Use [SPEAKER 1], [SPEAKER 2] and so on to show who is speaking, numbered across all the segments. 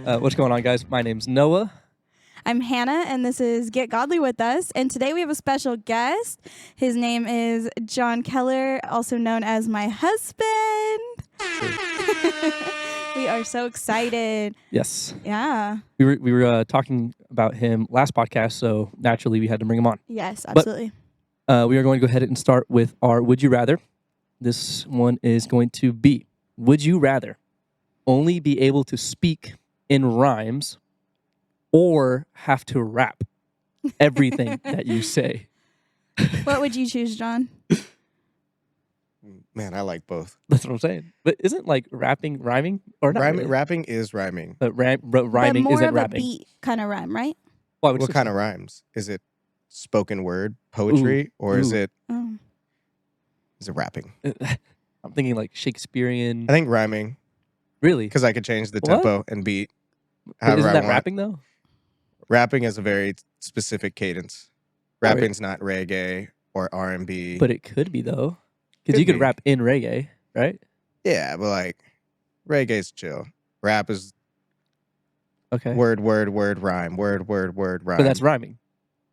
[SPEAKER 1] What's going on, guys? My name's Noah.
[SPEAKER 2] I'm Hannah, and this is Get Godly With Us. And today we have a special guest. His name is Bernal-Keller, also known as my husband. We are so excited.
[SPEAKER 1] Yes.
[SPEAKER 2] Yeah.
[SPEAKER 1] We were talking about him last podcast, so naturally we had to bring him on.
[SPEAKER 2] Yes, absolutely.
[SPEAKER 1] We are going to go ahead and start with our Would You Rather. This one is going to be, would you rather only be able to speak in rhymes or have to rap everything that you say?
[SPEAKER 2] What would you choose, John?
[SPEAKER 3] Man, I like both.
[SPEAKER 1] That's what I'm saying. But isn't like rapping rhyming or not? Really?
[SPEAKER 3] Rapping is rhyming.
[SPEAKER 1] But rhyming
[SPEAKER 2] but more
[SPEAKER 1] isn't
[SPEAKER 2] of
[SPEAKER 1] rapping.
[SPEAKER 2] a beat kind of rhyme, right?
[SPEAKER 1] Well, I would
[SPEAKER 3] What
[SPEAKER 1] say
[SPEAKER 3] kind
[SPEAKER 1] so.
[SPEAKER 3] of rhymes? Is it spoken word poetry or is
[SPEAKER 1] Ooh.
[SPEAKER 3] it
[SPEAKER 2] Oh.
[SPEAKER 3] rapping?
[SPEAKER 1] I'm thinking like Shakespearean.
[SPEAKER 3] I think rhyming
[SPEAKER 1] Really?
[SPEAKER 3] because I could change the
[SPEAKER 1] What?
[SPEAKER 3] tempo and beat
[SPEAKER 1] But
[SPEAKER 3] however
[SPEAKER 1] isn't
[SPEAKER 3] I
[SPEAKER 1] that
[SPEAKER 3] want.
[SPEAKER 1] rapping though?
[SPEAKER 3] Rapping is a very specific cadence.
[SPEAKER 1] Oh,
[SPEAKER 3] Rapping's not reggae or R&B.
[SPEAKER 1] But it could be though, because
[SPEAKER 3] Could
[SPEAKER 1] you could
[SPEAKER 3] be.
[SPEAKER 1] rap in reggae, right?
[SPEAKER 3] Yeah, but like reggae's chill. Rap is
[SPEAKER 1] Okay.
[SPEAKER 3] word, rhyme, word, rhyme.
[SPEAKER 1] But that's rhyming.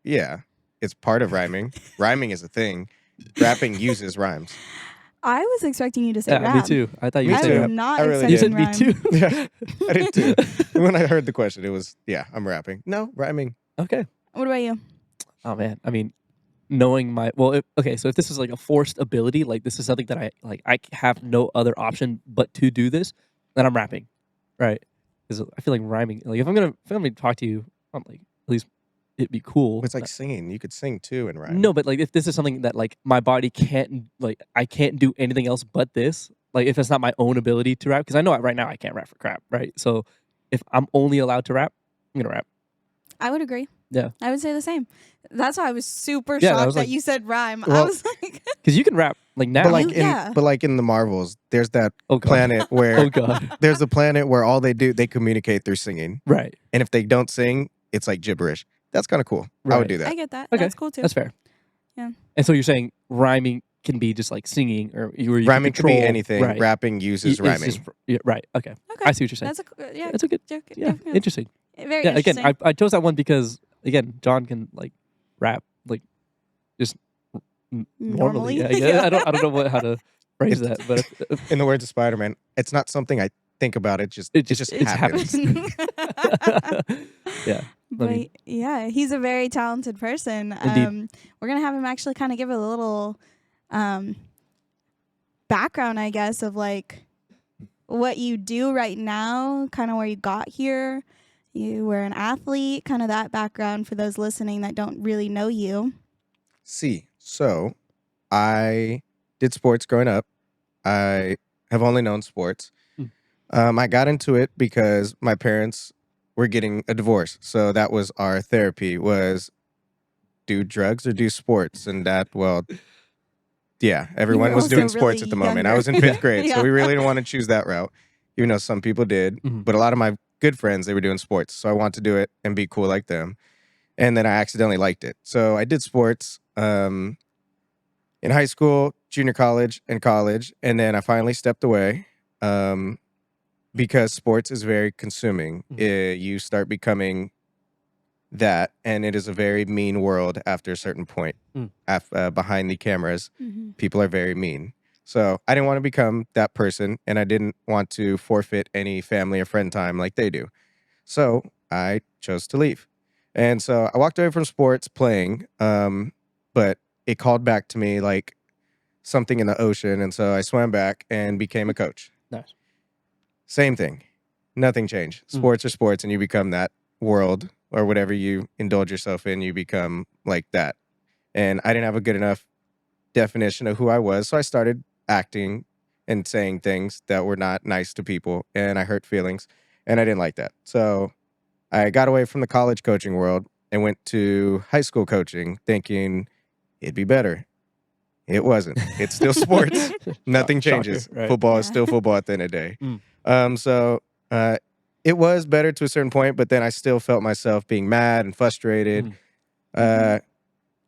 [SPEAKER 3] Yeah, it's part of rhyming. Rhyming is a thing. Rapping uses rhymes.
[SPEAKER 2] I was expecting you to say
[SPEAKER 1] Yeah,
[SPEAKER 2] rap.
[SPEAKER 1] me too. I thought you
[SPEAKER 3] Me
[SPEAKER 1] said
[SPEAKER 3] too.
[SPEAKER 2] I
[SPEAKER 1] rap.
[SPEAKER 2] am not
[SPEAKER 3] I really
[SPEAKER 1] You
[SPEAKER 2] expecting
[SPEAKER 1] said me
[SPEAKER 2] rhyme.
[SPEAKER 1] too.
[SPEAKER 3] Yeah, I did too. When I heard the question, it was, yeah, I'm rapping. No, rhyming.
[SPEAKER 1] Okay.
[SPEAKER 2] What about you?
[SPEAKER 1] Oh man, I mean, knowing my okay, so if this is like a forced ability, like this is something that I have no other option but to do this, then I'm rapping, right? Because I feel like rhyming. Like if I'm gonna talk to you, I'm like at least it'd be cool.
[SPEAKER 3] It's like singing. You could sing too and rhyme.
[SPEAKER 1] No, but like if this is something that like my body can't, like I can't do anything else but this, like if it's not my own ability to rap, because I know right now I can't rap for crap, right? So if I'm only allowed to rap, I'm gonna rap.
[SPEAKER 2] I would agree.
[SPEAKER 1] Yeah.
[SPEAKER 2] I would say the same. That's why I was super
[SPEAKER 1] Yeah, I
[SPEAKER 2] shocked
[SPEAKER 1] was
[SPEAKER 2] that
[SPEAKER 1] like-
[SPEAKER 2] you said rhyme. I
[SPEAKER 3] Well-
[SPEAKER 2] was like,
[SPEAKER 1] Because you can rap like now.
[SPEAKER 3] But like
[SPEAKER 2] Yeah.
[SPEAKER 3] in the Marvels, there's that
[SPEAKER 1] oh god.
[SPEAKER 3] planet where
[SPEAKER 1] Oh god.
[SPEAKER 3] there's a planet where all they communicate through singing,
[SPEAKER 1] Right.
[SPEAKER 3] and if they don't sing, it's like gibberish. That's kind of cool. I
[SPEAKER 1] Right.
[SPEAKER 3] would do that.
[SPEAKER 2] I get that.
[SPEAKER 1] Okay,
[SPEAKER 2] That's cool too.
[SPEAKER 1] That's fair.
[SPEAKER 2] Yeah.
[SPEAKER 1] And so you're saying rhyming can be just like singing, or you
[SPEAKER 3] Rhyming
[SPEAKER 1] can
[SPEAKER 3] could be
[SPEAKER 1] control,
[SPEAKER 3] anything.
[SPEAKER 1] Right.
[SPEAKER 3] Rapping uses
[SPEAKER 1] It's
[SPEAKER 3] rhyming.
[SPEAKER 1] just- yeah, right. Okay.
[SPEAKER 2] Okay.
[SPEAKER 1] I see what you're saying.
[SPEAKER 2] That's a
[SPEAKER 1] That's a good. Yeah. Interesting.
[SPEAKER 2] Very
[SPEAKER 1] Yeah.
[SPEAKER 2] interesting.
[SPEAKER 1] Again, I chose that one because again, John can like rap like just normally.
[SPEAKER 2] Normally?
[SPEAKER 1] Yeah, I don't know how to phrase that, but
[SPEAKER 3] In the words of Spider-Man, it's not something I think about. It just
[SPEAKER 1] it's
[SPEAKER 3] happens.
[SPEAKER 1] yeah.
[SPEAKER 2] But
[SPEAKER 1] mean-
[SPEAKER 2] yeah, he's a very talented person.
[SPEAKER 1] Indeed.
[SPEAKER 2] We're gonna have him actually kind of give a little background, I guess, of like what you do right now, kind of where you got here. You were an athlete, kind of that background for those listening that don't really know you.
[SPEAKER 3] So I did sports growing up. I have only known sports. I got into it because my parents were getting a divorce. So that was our therapy, was do drugs or do sports. And that, well, yeah, everyone
[SPEAKER 2] were
[SPEAKER 3] was
[SPEAKER 2] also
[SPEAKER 3] doing sports
[SPEAKER 2] really
[SPEAKER 3] at the moment. I
[SPEAKER 2] younger.
[SPEAKER 3] was in fifth grade,
[SPEAKER 2] Yeah.
[SPEAKER 3] so we really didn't want to choose that route, even though some people did.
[SPEAKER 1] Mhm.
[SPEAKER 3] But a lot of my good friends, they were doing sports. So I wanted to do it and be cool like them. And then I accidentally liked it. So I did sports in high school, junior college, and college. And then I finally stepped away because sports is very consuming. You start becoming that, and it is a very mean world after a certain point. Behind the cameras, people are very mean. So I didn't want to become that person, and I didn't want to forfeit any family or friend time like they do. So I chose to leave. And so I walked away from sports playing, but it called back to me like something in the ocean. And so I swam back and became a coach.
[SPEAKER 1] Nice.
[SPEAKER 3] Same thing. Nothing changed. Sports are sports, and you become that world, or whatever you indulge yourself in, you become like that. And I didn't have a good enough definition of who I was. So I started acting and saying things that were not nice to people, and I hurt feelings, and I didn't like that. So I got away from the college coaching world and went to high school coaching thinking it'd be better. It wasn't. It's still sports. Nothing changes.
[SPEAKER 1] Shocker, right?
[SPEAKER 3] Football is
[SPEAKER 2] Yeah.
[SPEAKER 3] still football at the end of the day. So it was better to a certain point, but then I still felt myself being mad and frustrated,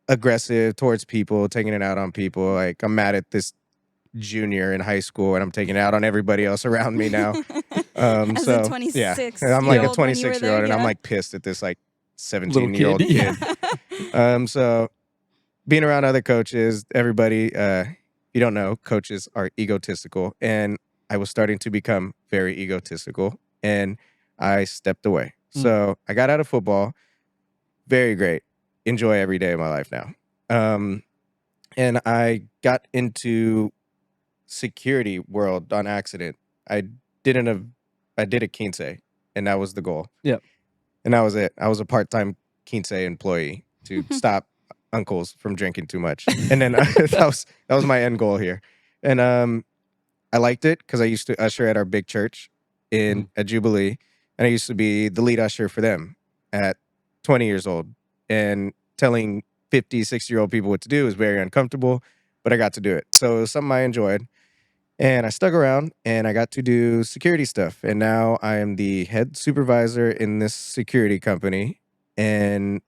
[SPEAKER 3] aggressive towards people, taking it out on people. Like, I'm mad at this junior in high school, and I'm taking it out on everybody else around me now.
[SPEAKER 2] As a
[SPEAKER 3] so
[SPEAKER 2] 26
[SPEAKER 3] I'm like a
[SPEAKER 2] year old when you were
[SPEAKER 3] 26 year old,
[SPEAKER 2] there,
[SPEAKER 3] and I'm
[SPEAKER 2] yeah.
[SPEAKER 3] like pissed at this like
[SPEAKER 1] Little
[SPEAKER 3] 17-year-old
[SPEAKER 1] kid, yeah.
[SPEAKER 3] kid. So being around other coaches, everybody, you don't know, coaches are egotistical, and I was starting to become very egotistical, and I stepped away. So I got out of football. Very great. Enjoy every day of my life now. And I got into security world on accident. I did a quince, and that was the goal.
[SPEAKER 1] Yep.
[SPEAKER 3] And that was it. I was a part-time quince employee to stop uncles from drinking too much. And then that was my end goal here. And I liked it because I used to usher at our big church in a Jubilee, and I used to be the lead usher for them at 20 years old. And telling 50, 60-year-old people what to do is very uncomfortable, but I got to do it. So it was something I enjoyed. And I stuck around, and I got to do security stuff. And now I am the head supervisor in this security company, and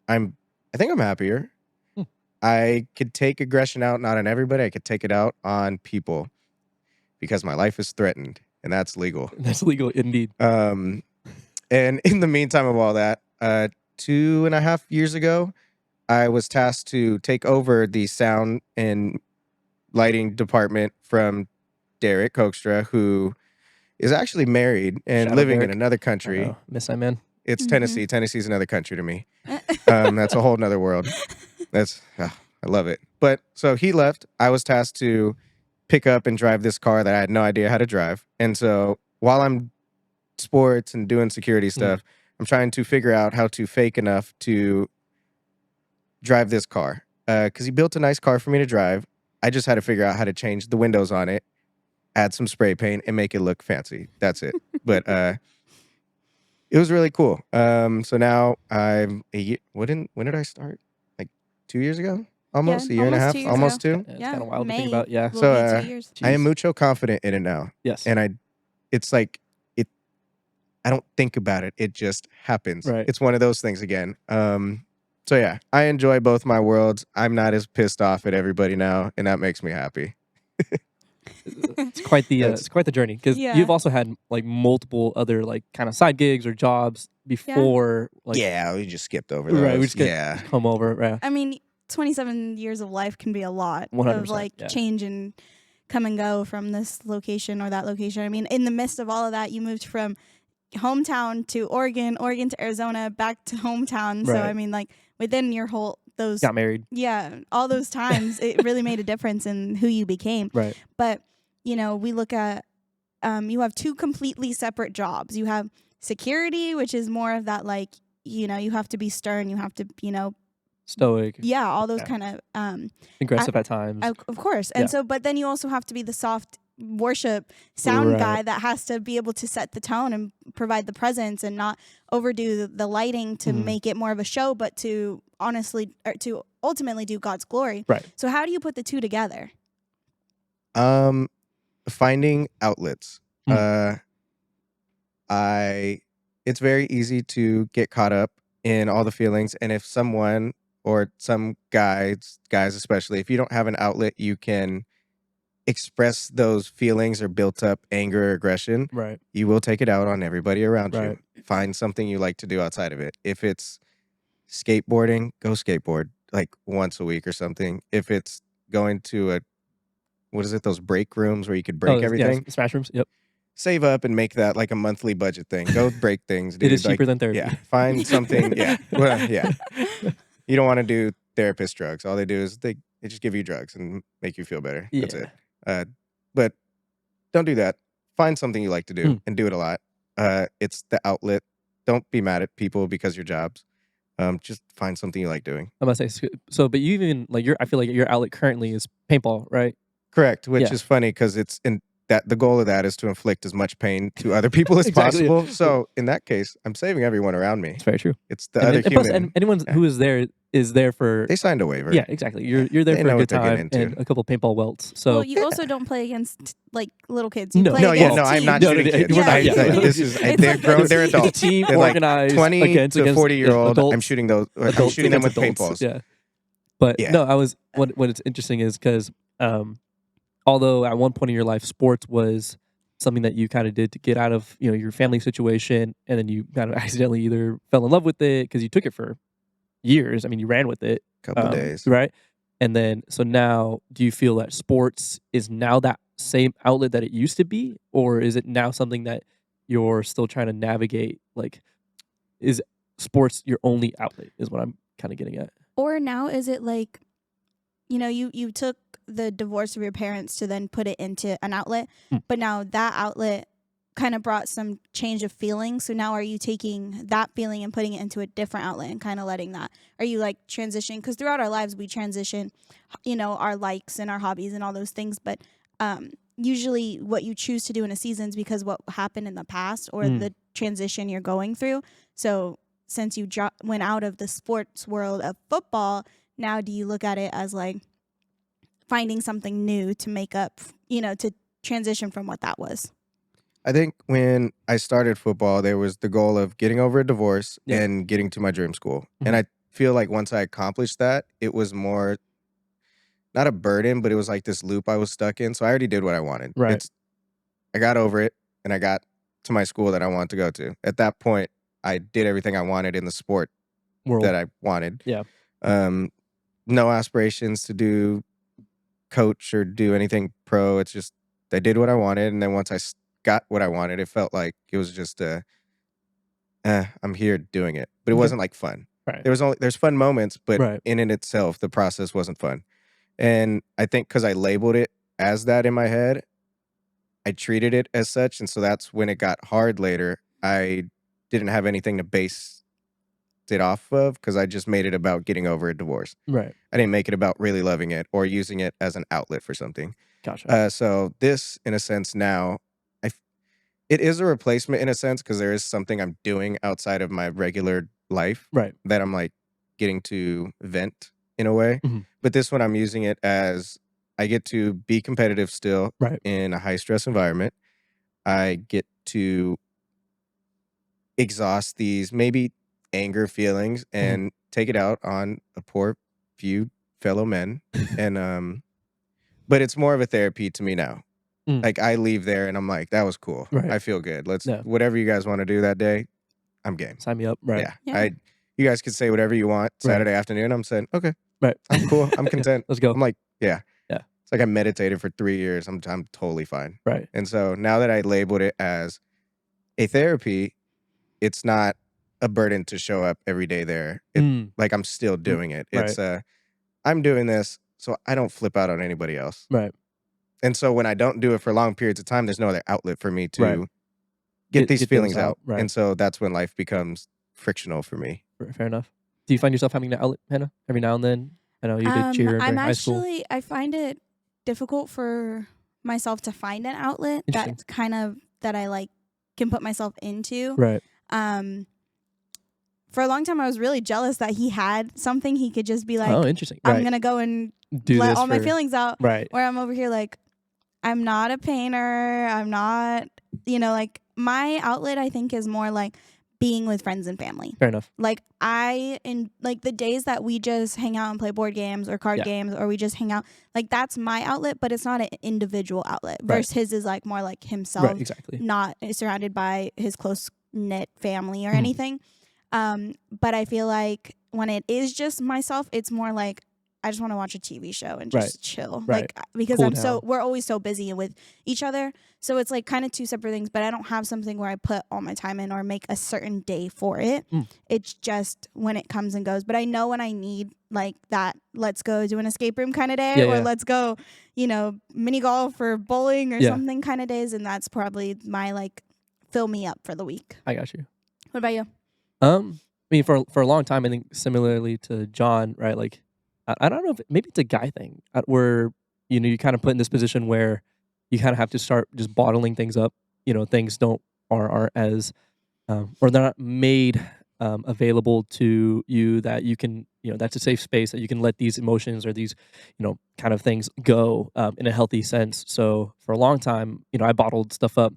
[SPEAKER 3] I think I'm happier. I could take aggression out, not on everybody. I could take it out on people because my life is threatened, and that's legal.
[SPEAKER 1] That's legal indeed.
[SPEAKER 3] And in the meantime of all that, 2.5 years ago, I was tasked to take over the sound and lighting department from Derek Hoekstra, who is actually married and
[SPEAKER 1] Shout out
[SPEAKER 3] living
[SPEAKER 1] Derek.
[SPEAKER 3] in another country.
[SPEAKER 1] Miss I man.
[SPEAKER 3] It's Tennessee. Tennessee's another country to me. That's a whole nother world. I love it. But so he left. I was tasked to pick up and drive this car that I had no idea how to drive. And so while I'm sports and doing security stuff, I'm trying to figure out how to fake enough to drive this car. Because he built a nice car for me to drive. I just had to figure out how to change the windows on it, add some spray paint, and make it look fancy. That's it. But it was really cool. So now I'm when did I start? Like 2 years ago? Almost?
[SPEAKER 2] Yeah,
[SPEAKER 3] a year and a
[SPEAKER 2] almost
[SPEAKER 3] half?
[SPEAKER 2] 2 years
[SPEAKER 3] Almost
[SPEAKER 2] ago.
[SPEAKER 3] two?
[SPEAKER 1] It's
[SPEAKER 2] Yeah,
[SPEAKER 1] kind of wild to think
[SPEAKER 2] May
[SPEAKER 1] about. Yeah.
[SPEAKER 2] will
[SPEAKER 3] So
[SPEAKER 2] be 2 years.
[SPEAKER 3] I am
[SPEAKER 1] Jeez.
[SPEAKER 3] mucho confident in it now.
[SPEAKER 1] Yes.
[SPEAKER 3] And it's like I don't think about it. It just happens.
[SPEAKER 1] Right.
[SPEAKER 3] It's one of those things again. So yeah, I enjoy both my worlds. I'm not as pissed off at everybody now, and that makes me happy.
[SPEAKER 1] It's quite the journey because
[SPEAKER 2] Yeah.
[SPEAKER 1] you've also had like multiple other like kind of side gigs or jobs before. Like,
[SPEAKER 3] yeah, we just skipped over those.
[SPEAKER 1] Right. We just
[SPEAKER 3] yeah.
[SPEAKER 1] come over. Right.
[SPEAKER 2] I mean, 27 years of life can be a lot
[SPEAKER 1] 100%,
[SPEAKER 2] of like
[SPEAKER 1] yeah.
[SPEAKER 2] change and come and go from this location or that location. I mean, in the midst of all of that, you moved from hometown to Oregon to Arizona, back to hometown. So,
[SPEAKER 1] Right.
[SPEAKER 2] I mean, like within your whole, those,
[SPEAKER 1] Got married.
[SPEAKER 2] yeah, all those times, it really made a difference in who you became.
[SPEAKER 1] Right.
[SPEAKER 2] But, you know, we look at, you have two completely separate jobs. You have security, which is more of that, like, you know, you have to be stern, you have to, you know,
[SPEAKER 1] Stoic.
[SPEAKER 2] yeah, all those
[SPEAKER 1] Yeah.
[SPEAKER 2] kind of,
[SPEAKER 1] Aggressive at times.
[SPEAKER 2] of course. And
[SPEAKER 1] Yeah.
[SPEAKER 2] so, but then you also have to be the soft worship sound
[SPEAKER 1] Right.
[SPEAKER 2] guy that has to be able to set the tone and provide the presence and not overdo the lighting to make it more of a show, but to honestly, or to ultimately do God's glory.
[SPEAKER 1] Right.
[SPEAKER 2] So how do you put the two together?
[SPEAKER 3] Finding outlets. It's very easy to get caught up in all the feelings, and if someone or some guys especially, if you don't have an outlet you can express those feelings or built up anger or aggression,
[SPEAKER 1] Right.
[SPEAKER 3] you will take it out on everybody around
[SPEAKER 1] Right.
[SPEAKER 3] you. Find something you like to do outside of it. If it's skateboarding, go skateboard like once a week or something. If it's going to those break rooms where you could break everything,
[SPEAKER 1] Yeah, smash rooms. Yep.
[SPEAKER 3] save up and make that like a monthly budget thing. Go break things, dude.
[SPEAKER 1] It is cheaper
[SPEAKER 3] Like,
[SPEAKER 1] than therapy.
[SPEAKER 3] Yeah, find something. Yeah, well, yeah. You don't want to do therapist drugs. All they do is they just give you drugs and make you feel better. That's
[SPEAKER 1] Yeah.
[SPEAKER 3] it. But don't do that. Find something you like to do and do it a lot. It's the outlet. Don't be mad at people because your jobs. Just find something you like doing.
[SPEAKER 1] I must say so. But you even like I feel like your outlet currently is paintball, right?
[SPEAKER 3] Correct. Which
[SPEAKER 1] Yeah.
[SPEAKER 3] is funny because it's in that the goal of that is to inflict as much pain to other people as
[SPEAKER 1] Exactly.
[SPEAKER 3] possible. So in that case, I'm saving everyone around me.
[SPEAKER 1] It's very true.
[SPEAKER 3] It's the
[SPEAKER 1] And
[SPEAKER 3] other
[SPEAKER 1] plus,
[SPEAKER 3] human.
[SPEAKER 1] anyone who is there for.
[SPEAKER 3] They signed a waiver.
[SPEAKER 1] Yeah, exactly. You're there
[SPEAKER 3] They
[SPEAKER 1] for
[SPEAKER 3] know
[SPEAKER 1] a
[SPEAKER 3] what
[SPEAKER 1] good
[SPEAKER 3] they're getting
[SPEAKER 1] time
[SPEAKER 3] into.
[SPEAKER 1] and a couple paintball welts. So
[SPEAKER 2] Well, you also don't play against like little kids. You
[SPEAKER 1] No.
[SPEAKER 2] play
[SPEAKER 3] No, yeah,
[SPEAKER 2] against
[SPEAKER 3] no, I'm
[SPEAKER 2] teens.
[SPEAKER 3] not
[SPEAKER 1] No,
[SPEAKER 3] shooting
[SPEAKER 1] no,
[SPEAKER 3] kids.
[SPEAKER 1] we're not-
[SPEAKER 2] Yeah.
[SPEAKER 3] This is
[SPEAKER 2] It's
[SPEAKER 3] they're
[SPEAKER 2] like-
[SPEAKER 3] grown. They're
[SPEAKER 1] it's a
[SPEAKER 3] adults.
[SPEAKER 1] team
[SPEAKER 3] They're like
[SPEAKER 1] organized
[SPEAKER 3] 20
[SPEAKER 1] against
[SPEAKER 3] to 40-year-old. I'm
[SPEAKER 1] adults.
[SPEAKER 3] shooting those. I'm
[SPEAKER 1] Adults
[SPEAKER 3] shooting them with
[SPEAKER 1] against
[SPEAKER 3] paintballs.
[SPEAKER 1] adults. Yeah. But
[SPEAKER 3] Yeah.
[SPEAKER 1] no, I was what it's interesting is because although at one point in your life sports was something that you kind of did to get out of, your family situation, and then you kind of accidentally either fell in love with it because you took it for years. I mean, you ran with it,
[SPEAKER 3] Couple days.
[SPEAKER 1] right? And then, so now, do you feel that sports is now that same outlet that it used to be, or is it now something that you're still trying to navigate? Like, is sports your only outlet? Is what I'm kind of getting at.
[SPEAKER 2] Or now is it like, you took the divorce of your parents to then put it into an outlet, but now that outlet kind of brought some change of feeling. So now are you taking that feeling and putting it into a different outlet and kind of letting that? Are you like transitioning? Because throughout our lives we transition, our likes and our hobbies and all those things. But usually what you choose to do in a season is because what happened in the past or the transition you're going through. So since you went out of the sports world of football, now do you look at it as like finding something new to make up, to transition from what that was?
[SPEAKER 3] I think when I started football, there was the goal of getting over a divorce and getting to my dream school. And I feel like once I accomplished that, it was more, not a burden, but it was like this loop I was stuck in. So I already did what I wanted.
[SPEAKER 1] Right.
[SPEAKER 3] I got over it and I got to my school that I wanted to go to. At that point, I did everything I wanted in the sport
[SPEAKER 1] World.
[SPEAKER 3] that I wanted.
[SPEAKER 1] Yeah.
[SPEAKER 3] No aspirations to do coach or do anything pro. It's just, I did what I wanted. And then once I got what I wanted, it felt like it was just I'm here doing it. But it wasn't like fun.
[SPEAKER 1] Right.
[SPEAKER 3] There's fun moments, but
[SPEAKER 1] Right.
[SPEAKER 3] in it itself, the process wasn't fun. And I think because I labeled it as that in my head, I treated it as such. And so that's when it got hard later. I didn't have anything to base it off of because I just made it about getting over a divorce.
[SPEAKER 1] Right.
[SPEAKER 3] I didn't make it about really loving it or using it as an outlet for something.
[SPEAKER 1] Gotcha.
[SPEAKER 3] So this, in a sense, now, it is a replacement in a sense because there is something I'm doing outside of my regular life
[SPEAKER 1] Right.
[SPEAKER 3] that I'm like getting to vent in a way.
[SPEAKER 1] Mhm.
[SPEAKER 3] But this one, I'm using it as I get to be competitive still
[SPEAKER 1] Right.
[SPEAKER 3] in a high stress environment. I get to exhaust these maybe anger feelings and take it out on a poor few fellow men. And but it's more of a therapy to me now. Like I leave there and I'm like, that was cool.
[SPEAKER 1] Right.
[SPEAKER 3] I feel good. Let's
[SPEAKER 1] Yeah.
[SPEAKER 3] whatever you guys want to do that day, I'm game.
[SPEAKER 1] Sign me up. Right.
[SPEAKER 3] Yeah. You guys can say whatever you want Saturday afternoon. I'm saying, okay,
[SPEAKER 1] Right.
[SPEAKER 3] I'm cool. I'm content.
[SPEAKER 1] Let's go.
[SPEAKER 3] I'm like, yeah.
[SPEAKER 1] Yeah.
[SPEAKER 3] It's like I meditated for 3 years. I'm totally fine.
[SPEAKER 1] Right.
[SPEAKER 3] And so now that I labeled it as a therapy, it's not a burden to show up every day there. Like I'm still doing it.
[SPEAKER 1] Right.
[SPEAKER 3] It's I'm doing this so I don't flip out on anybody else.
[SPEAKER 1] Right.
[SPEAKER 3] And so when I don't do it for long periods of time, there's no other outlet for me to
[SPEAKER 1] Right.
[SPEAKER 3] get these
[SPEAKER 1] those
[SPEAKER 3] feelings out.
[SPEAKER 1] Right.
[SPEAKER 3] And so that's when life becomes frictional for me.
[SPEAKER 1] Fair enough. Do you find yourself having that outlet, Hannah, every now and then? I know you did cheer during high school.
[SPEAKER 2] I find it difficult for myself to find an outlet that's kind of that I like can put myself into.
[SPEAKER 1] Right.
[SPEAKER 2] For a long time, I was really jealous that he had something he could just be like,
[SPEAKER 1] oh, interesting.
[SPEAKER 2] I'm going to go and let all my feelings out.
[SPEAKER 1] Right.
[SPEAKER 2] Where I'm over here like, I'm not a painter. I'm not, like my outlet, I think, is more like being with friends and family.
[SPEAKER 1] Fair enough.
[SPEAKER 2] Like like the days that we just hang out and play board games or card games or we just hang out, like that's my outlet, but it's not an individual outlet. Versus his is like more like himself.
[SPEAKER 1] Right, exactly.
[SPEAKER 2] Not surrounded by his close knit family or anything. But I feel like when it is just myself, it's more like I just want to watch a TV show and just chill.
[SPEAKER 1] Right.
[SPEAKER 2] Like because
[SPEAKER 1] Cool
[SPEAKER 2] we're always so busy with each other. So it's like kind of two separate things, but I don't have something where I put all my time in or make a certain day for it. It's just when it comes and goes. But I know when I need like that, let's go do an escape room kind of day or let's go, mini golf or bowling or something kind of days. And that's probably my like fill me up for the week.
[SPEAKER 1] I got you.
[SPEAKER 2] What about you?
[SPEAKER 1] I mean, for a long time, I think similarly to John, right? Like, I don't know if maybe it's a guy thing where you kind of put in this position where you kind of have to start just bottling things up. Things aren't as or they're not made available to you that you can that's a safe space that you can let these emotions or these kind of things go in a healthy sense. So for a long time, I bottled stuff up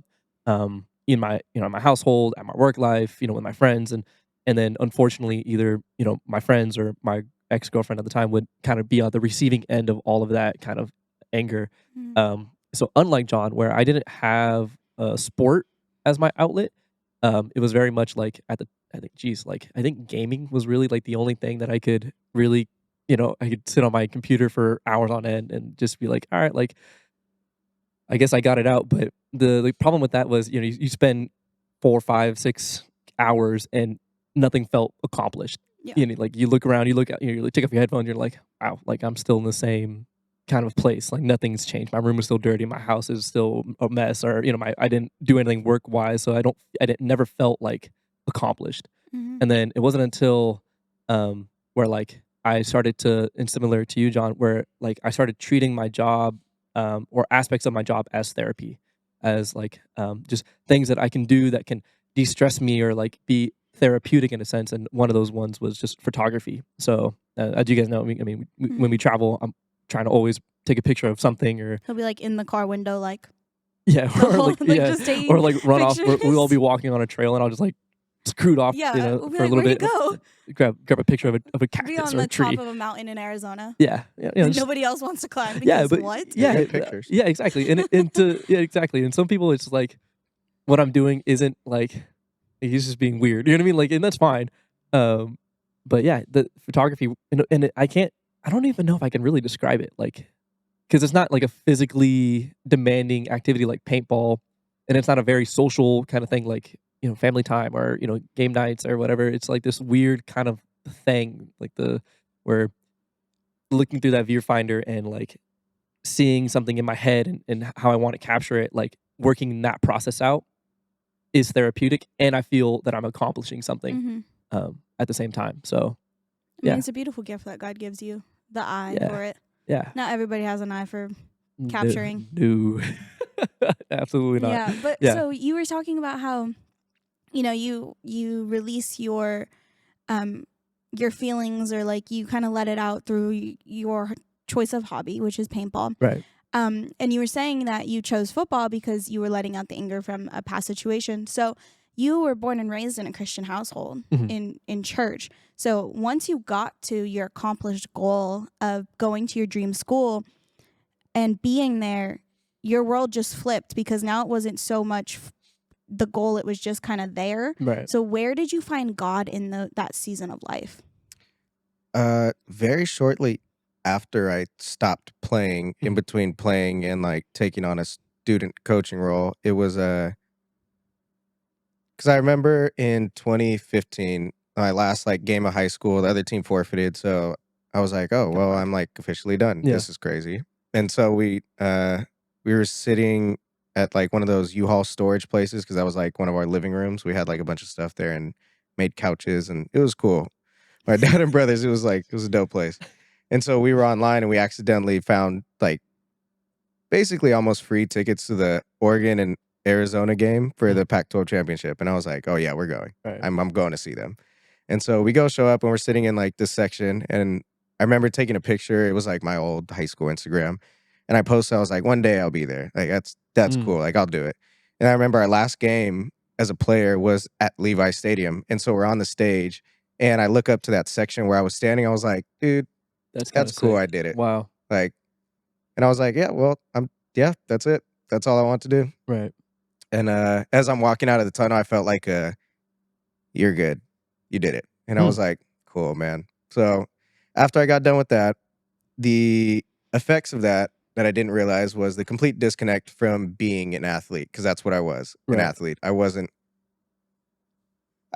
[SPEAKER 1] in my my household, at my work life, with my friends, and then unfortunately either my friends or my ex-girlfriend at the time would kind of be on the receiving end of all of that kind of anger. So unlike John, where I didn't have sport as my outlet. It was very much like I think gaming was really like the only thing that I could really, I could sit on my computer for hours on end and just be like, all right, like I guess I got it out. But the problem with that was, you spend 4, 5, 6 hours and nothing felt accomplished.
[SPEAKER 2] Yeah.
[SPEAKER 1] Like you look around, you look out, you take off your headphones, you're like, wow, like I'm still in the same kind of place. Like nothing's changed. My room is still dirty. My house is still a mess, or I didn't do anything work wise, so I didn't never felt like accomplished.
[SPEAKER 2] Mm-hmm.
[SPEAKER 1] And then it wasn't until where like I started to, and similar to you, John, where like I started treating my job or aspects of my job as therapy, as like just things that I can do that can de-stress me or like be therapeutic in a sense. And one of those ones was just photography. So as you guys know, when we travel, I'm trying to always take a picture of something, or
[SPEAKER 2] He'll be like in the car window, like
[SPEAKER 1] yeah, or
[SPEAKER 2] whole,
[SPEAKER 1] like,
[SPEAKER 2] like,
[SPEAKER 1] yeah,
[SPEAKER 2] just taking
[SPEAKER 1] or like run off. We'll all
[SPEAKER 2] pictures.
[SPEAKER 1] be walking on a trail, and I'll just like scroot off,
[SPEAKER 2] Yeah, we'll be
[SPEAKER 1] for a
[SPEAKER 2] like,
[SPEAKER 1] little
[SPEAKER 2] "Where'd
[SPEAKER 1] bit.
[SPEAKER 2] you
[SPEAKER 1] Grab a picture of a
[SPEAKER 2] be
[SPEAKER 1] cactus
[SPEAKER 2] on
[SPEAKER 1] or
[SPEAKER 2] the
[SPEAKER 1] a tree.
[SPEAKER 2] top of a mountain in Arizona.
[SPEAKER 1] Yeah,
[SPEAKER 2] That
[SPEAKER 1] just-
[SPEAKER 2] nobody else wants to climb
[SPEAKER 1] yeah,
[SPEAKER 2] because
[SPEAKER 1] but
[SPEAKER 2] what?
[SPEAKER 1] yeah,
[SPEAKER 3] Get pictures.
[SPEAKER 1] yeah, exactly. Yeah, exactly. And some people, it's like what I'm doing isn't like he's just being weird. You know what I mean? Like, and that's fine. But yeah, the photography, I don't even know if I can really describe it, like, because it's not like a physically demanding activity like paintball, and it's not a very social kind of thing like family time or game nights or whatever. It's like this weird kind of thing, like where looking through that viewfinder and like seeing something in my head and how I want to capture it, like working that process out is therapeutic, and I feel that I'm accomplishing something
[SPEAKER 2] Mm-hmm.
[SPEAKER 1] at the same time. So
[SPEAKER 2] I mean,
[SPEAKER 1] yeah.
[SPEAKER 2] it's a beautiful gift that God gives you, the eye
[SPEAKER 1] Yeah.
[SPEAKER 2] for it.
[SPEAKER 1] Yeah.
[SPEAKER 2] Not everybody has an eye for capturing.
[SPEAKER 1] No. Absolutely not.
[SPEAKER 2] Yeah, but
[SPEAKER 1] Yeah.
[SPEAKER 2] so you were talking about how, you release your feelings, or like you kind of let it out through your choice of hobby, which is paintball.
[SPEAKER 1] Right.
[SPEAKER 2] And you were saying that you chose football because you were letting out the anger from a past situation. So you were born and raised in a Christian household, in church. So once you got to your accomplished goal of going to your dream school and being there, your world just flipped, because now it wasn't so much the goal, it was just kind of there.
[SPEAKER 1] Right.
[SPEAKER 2] So where did you find God in that season of life?
[SPEAKER 3] Very shortly after I stopped playing, in between playing and like taking on a student coaching role, it was because I remember in 2015, my last like game of high school, the other team forfeited, so I was like, oh well, I'm like officially done.
[SPEAKER 1] Yeah.
[SPEAKER 3] This is crazy. And so we were sitting at like one of those U-Haul storage places, because that was like one of our living rooms. We had like a bunch of stuff there and made couches, and it was cool. My dad and brothers, it was a dope place. And so we were online, and we accidentally found like basically almost free tickets to the Oregon and Arizona game for the Pac-12 championship. And I was like, oh yeah, we're going.
[SPEAKER 1] Right.
[SPEAKER 3] I'm going to see them. And so we show up, and we're sitting in like this section. And I remember taking a picture. It was like my old high school Instagram. And I posted, I was like, one day I'll be there. Like that's cool. Like I'll do it. And I remember our last game as a player was at Levi Stadium. And so we're on the stage, and I look up to that section where I was standing. I was like, dude, that's cool.
[SPEAKER 1] Sick.
[SPEAKER 3] I did it.
[SPEAKER 1] Wow.
[SPEAKER 3] Like, and I was like, yeah, well, that's it. That's all I want to do.
[SPEAKER 1] Right.
[SPEAKER 3] And as I'm walking out of the tunnel, I felt like, you're good. You did it. And I was like, cool, man. So after I got done with that, the effects of that I didn't realize was the complete disconnect from being an athlete, because that's what I was, an athlete. I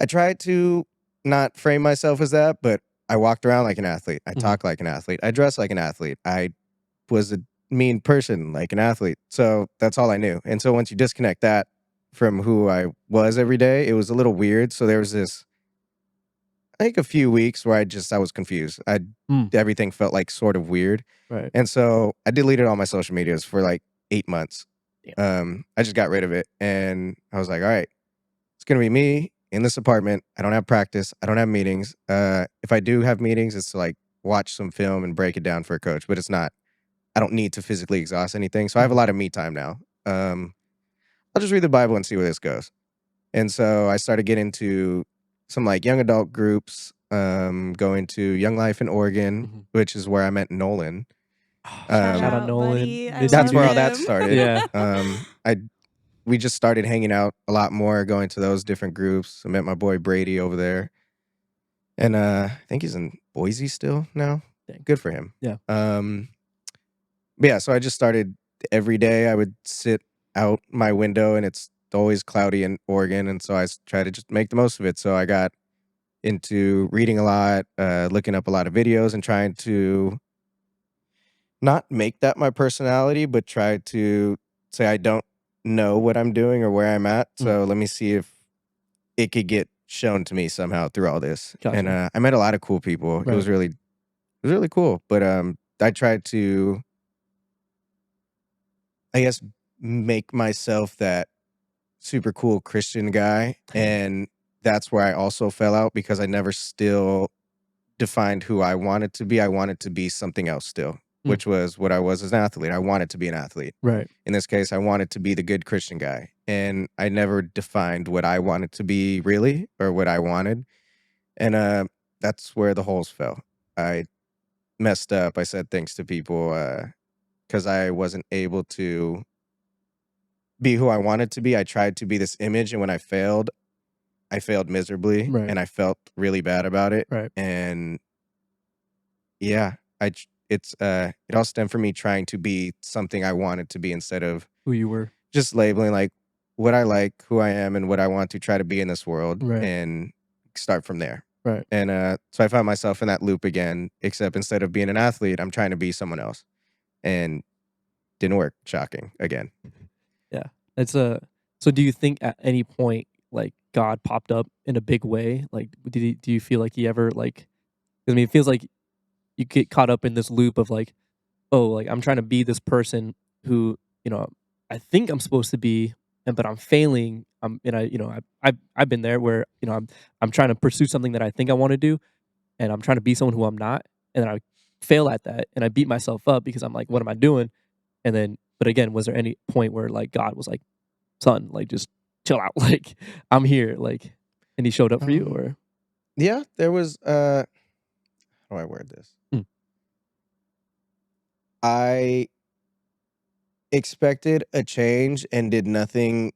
[SPEAKER 3] tried to not frame myself as that, but I walked around like an athlete. I talked like an athlete. I dressed like an athlete. I was a mean person like an athlete. So that's all I knew. And so once you disconnect that from who I was every day, it was a little weird. So there was this, I think, a few weeks where I was confused. Everything felt like sort of weird.
[SPEAKER 1] Right.
[SPEAKER 3] And so I deleted all my social medias for like 8 months.
[SPEAKER 1] Damn.
[SPEAKER 3] I just got rid of it. And I was like, all right, it's going to be me in this apartment. I don't have practice. I don't have meetings. If I do have meetings, it's to like watch some film and break it down for a coach, but it's not, I don't need to physically exhaust anything. So I have a lot of me time now. I'll just read the Bible and see where this goes. And so I started getting into some like young adult groups, going to Young Life in Oregon, which is where I met Nolan.
[SPEAKER 1] Shout out Nolan.
[SPEAKER 2] buddy.
[SPEAKER 1] Miss
[SPEAKER 3] That's
[SPEAKER 1] you,
[SPEAKER 3] where
[SPEAKER 1] dude.
[SPEAKER 3] all that started.
[SPEAKER 1] Yeah.
[SPEAKER 3] we just started hanging out a lot more, going to those different groups. I met my boy Brady over there. And I think he's in Boise still now.
[SPEAKER 1] Dang.
[SPEAKER 3] Good for him.
[SPEAKER 1] Yeah.
[SPEAKER 3] But yeah, so I just started every day. I would sit out my window, and it's always cloudy in Oregon, and so I try to just make the most of it. So I got into reading a lot, looking up a lot of videos, and trying to not make that my personality, but try to say I don't know what I'm doing or where I'm at. So let me see if it could get shown to me somehow through all this.
[SPEAKER 1] Gotcha.
[SPEAKER 3] And I met a lot of cool people.
[SPEAKER 1] Right.
[SPEAKER 3] It was really cool. But I tried to, I guess, make myself that super cool Christian guy. And that's where I also fell out, because I never still defined who I wanted to be. I wanted to be something else still, which was what I was as an athlete. I wanted to be an athlete.
[SPEAKER 1] Right.
[SPEAKER 3] In this case, I wanted to be the good Christian guy. And I never defined what I wanted to be really, or what I wanted. And that's where the holes fell. I messed up. I said things to people because I wasn't able to be who I wanted to be. I tried to be this image, and when I failed miserably,
[SPEAKER 1] Right.
[SPEAKER 3] and I felt really bad about it.
[SPEAKER 1] Right.
[SPEAKER 3] And yeah, it all stemmed from me trying to be something I wanted to be, instead of
[SPEAKER 1] Who you were.
[SPEAKER 3] just labeling like what I like, who I am, and what I want to try to be in this world,
[SPEAKER 1] Right.
[SPEAKER 3] and start from there.
[SPEAKER 1] Right.
[SPEAKER 3] And so I found myself in that loop again, except instead of being an athlete, I'm trying to be someone else. And didn't work. Shocking again.
[SPEAKER 1] Yeah. It's so do you think at any point, like, God popped up in a big way? Like, do you feel like he ever, like, I mean, it feels like you get caught up in this loop of like, oh, like, I'm trying to be this person who, I think I'm supposed to be, but I'm failing. I've been there where, I'm trying to pursue something that I think I want to do, and I'm trying to be someone who I'm not, and then I fail at that, and I beat myself up because I'm like, what am I doing? And then, but again, was there any point where, like, God was like, son, like, just chill out, like, I'm here, like, and he showed up for you? Or
[SPEAKER 3] Yeah, there was how do I word this? I expected a change and did nothing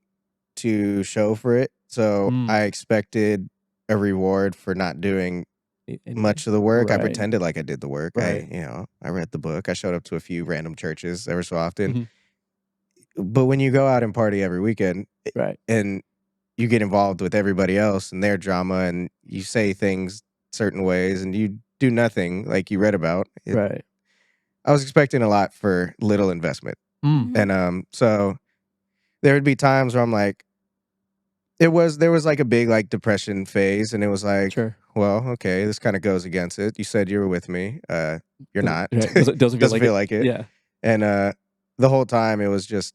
[SPEAKER 3] to show for it. So I expected a reward for not doing much of the work. I
[SPEAKER 1] Right.
[SPEAKER 3] pretended like I did the work.
[SPEAKER 1] Right.
[SPEAKER 3] I read the book. I showed up to a few random churches ever so often. But when you go out and party every weekend,
[SPEAKER 1] Right.
[SPEAKER 3] and you get involved with everybody else and their drama, and you say things certain ways, and you do nothing like you read about,
[SPEAKER 1] Right.
[SPEAKER 3] I was expecting a lot for little investment. And so there would be times where I'm like, there was like a big like depression phase, and it was like,
[SPEAKER 1] Sure.
[SPEAKER 3] well, okay, this kind of goes against it. You said you were with me. You're not.
[SPEAKER 1] Right. Doesn't feel like it. Yeah.
[SPEAKER 3] And the whole time it was just,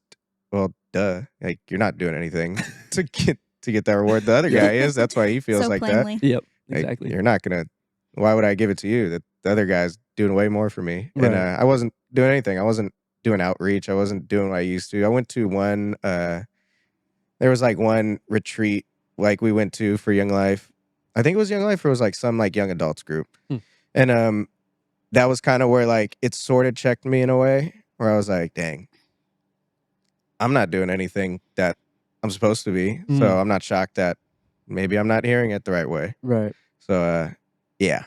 [SPEAKER 3] well, duh. Like, you're not doing anything to get that reward. The other guy is. That's why he feels
[SPEAKER 2] So
[SPEAKER 3] like
[SPEAKER 2] plainly.
[SPEAKER 3] that.
[SPEAKER 1] Yep.
[SPEAKER 3] Like,
[SPEAKER 1] Exactly.
[SPEAKER 3] you're not gonna. Why would I give it to you? That the other guy's doing way more for me.
[SPEAKER 1] Right.
[SPEAKER 3] And I wasn't doing anything. I wasn't doing outreach. I wasn't doing what I used to. I went to one. There was like one retreat like we went to for Young Life. I think it was Young Life, or it was like some like young adults group. And that was kind of where like it sort of checked me in a way, where I was like, dang, I'm not doing anything that I'm supposed to be. So I'm not shocked that maybe I'm not hearing it the right way.
[SPEAKER 1] Right.
[SPEAKER 3] So yeah.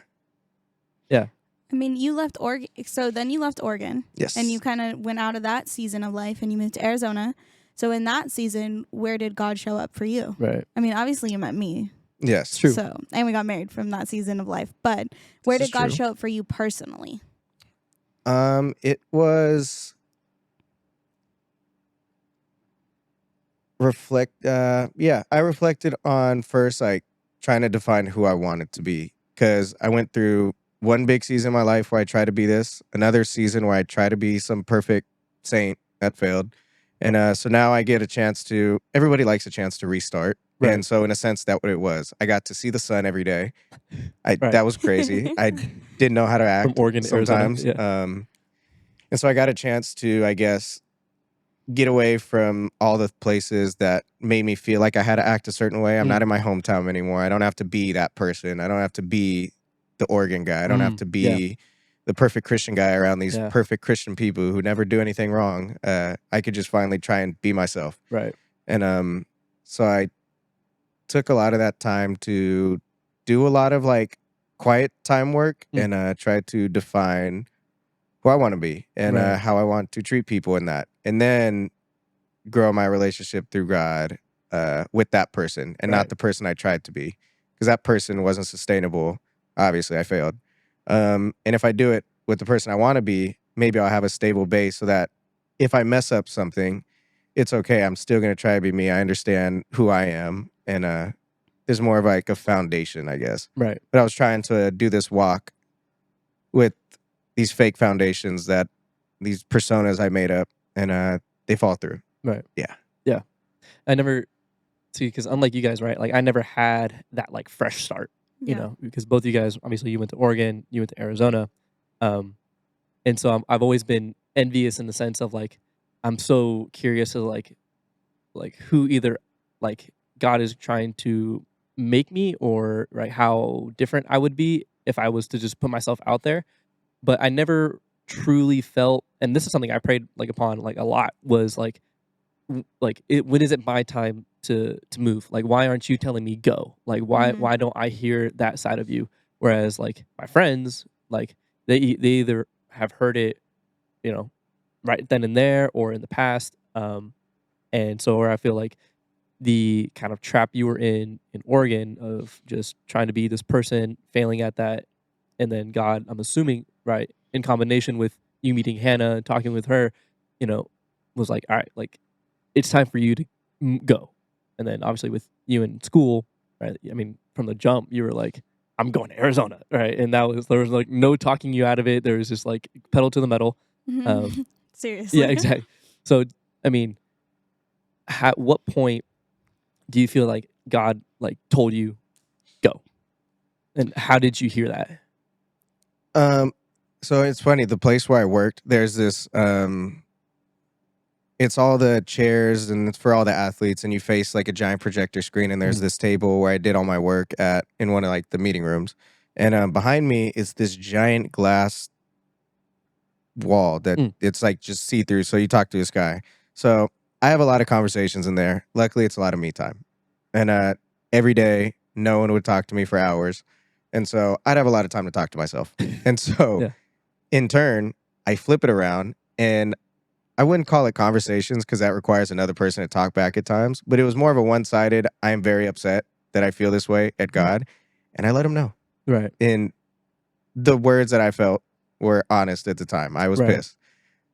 [SPEAKER 1] Yeah.
[SPEAKER 2] I mean, you left Oregon. So then you left Oregon.
[SPEAKER 3] Yes.
[SPEAKER 2] And you kind of went out of that season of life and you moved to Arizona. So in that season, where did God show up for you?
[SPEAKER 1] Right.
[SPEAKER 2] I mean, obviously you met me.
[SPEAKER 3] Yes.
[SPEAKER 1] True.
[SPEAKER 2] So, and we got married from that season of life. But where
[SPEAKER 3] This
[SPEAKER 2] did
[SPEAKER 3] is
[SPEAKER 2] God
[SPEAKER 3] true.
[SPEAKER 2] show up for you personally?
[SPEAKER 3] It was I reflected on first, like, trying to define who I wanted to be, because I went through one big season in my life where I tried to be this, another season where I tried to be some perfect saint that failed, and so now I get a chance to. Everybody likes a chance to restart,
[SPEAKER 1] Right.
[SPEAKER 3] and so in a sense, that's what it was. I got to see the sun every day.
[SPEAKER 1] Right.
[SPEAKER 3] That was crazy. I didn't know how to act
[SPEAKER 1] From Oregon to Arizona,
[SPEAKER 3] sometimes,
[SPEAKER 1] yeah.
[SPEAKER 3] and so I got a chance to, I guess, get away from all the places that made me feel like I had to act a certain way. I'm not in my hometown anymore. I don't have to be that person. I don't have to be the Oregon guy. I don't have to be the perfect Christian guy around these perfect Christian people who never do anything wrong. I could just finally try and be myself.
[SPEAKER 1] Right.
[SPEAKER 3] And so I took a lot of that time to do a lot of like quiet time work and try to define who I want to be and
[SPEAKER 1] Right.
[SPEAKER 3] how I want to treat people in that. And then grow my relationship through God with that person and not
[SPEAKER 1] Right.
[SPEAKER 3] the person I tried to be, because that person wasn't sustainable. Obviously, I failed. And if I do it with the person I want to be, maybe I'll have a stable base so that if I mess up something, it's okay. I'm still going to try to be me. I understand who I am. And there's more of like a foundation, I guess.
[SPEAKER 1] Right.
[SPEAKER 3] But I was trying to do this walk with these fake foundations that these personas I made up, and they fall through.
[SPEAKER 1] Right.
[SPEAKER 3] Yeah.
[SPEAKER 1] Yeah. I never see, because unlike you guys, right? Like I never had that like fresh start, you
[SPEAKER 2] Yeah.
[SPEAKER 1] know, because both of you guys, obviously, you went to Oregon, you went to Arizona, um, and so I've always been envious in the sense of like I'm so curious of like who either like God is trying to make me or right how different I would be if I was to just put myself out there. But I never truly felt, and this is something I prayed like upon like a lot, was like when is it my time to move? Like why aren't you telling me go? Like
[SPEAKER 2] Mhm.
[SPEAKER 1] why don't I hear that side of you? Whereas like my friends, like they either have heard it, you know, right then and there or in the past. And so where I feel like the kind of trap you were in Oregon of just trying to be this person, failing at that, and then God, I'm assuming, right, in combination with you meeting Hannah and talking with her, you know, was like, all right, like it's time for you to go. And then obviously with you in school, right? I mean, from the jump, you were like, I'm going to Arizona, right? And there was like no talking you out of it. There was just like pedal to the metal. Um, yeah,
[SPEAKER 2] Seriously.
[SPEAKER 1] exactly. So, I mean, at what point do you feel like God like told you go? And how did you hear that?
[SPEAKER 3] So it's funny. The place where I worked, there's this. It's all the chairs and it's for all the athletes, and you face like a giant projector screen. And there's
[SPEAKER 1] Mhm.
[SPEAKER 3] this table where I did all my work at in one of like the meeting rooms, and behind me is this giant glass wall that
[SPEAKER 1] Mm.
[SPEAKER 3] it's like just see through. So you talk to this guy. So I have a lot of conversations in there. Luckily, it's a lot of me time, and every day no one would talk to me for hours, and so I'd have a lot of time to talk to myself. And so
[SPEAKER 1] Yeah.
[SPEAKER 3] in turn, I flip it around, and I wouldn't call it conversations because that requires another person to talk back at times, but it was more of a one-sided, I am very upset that I feel this way at
[SPEAKER 1] Mhm.
[SPEAKER 3] God, and I let him know.
[SPEAKER 1] Right.
[SPEAKER 3] And the words that I felt were honest at the time. I was
[SPEAKER 1] Right.
[SPEAKER 3] pissed.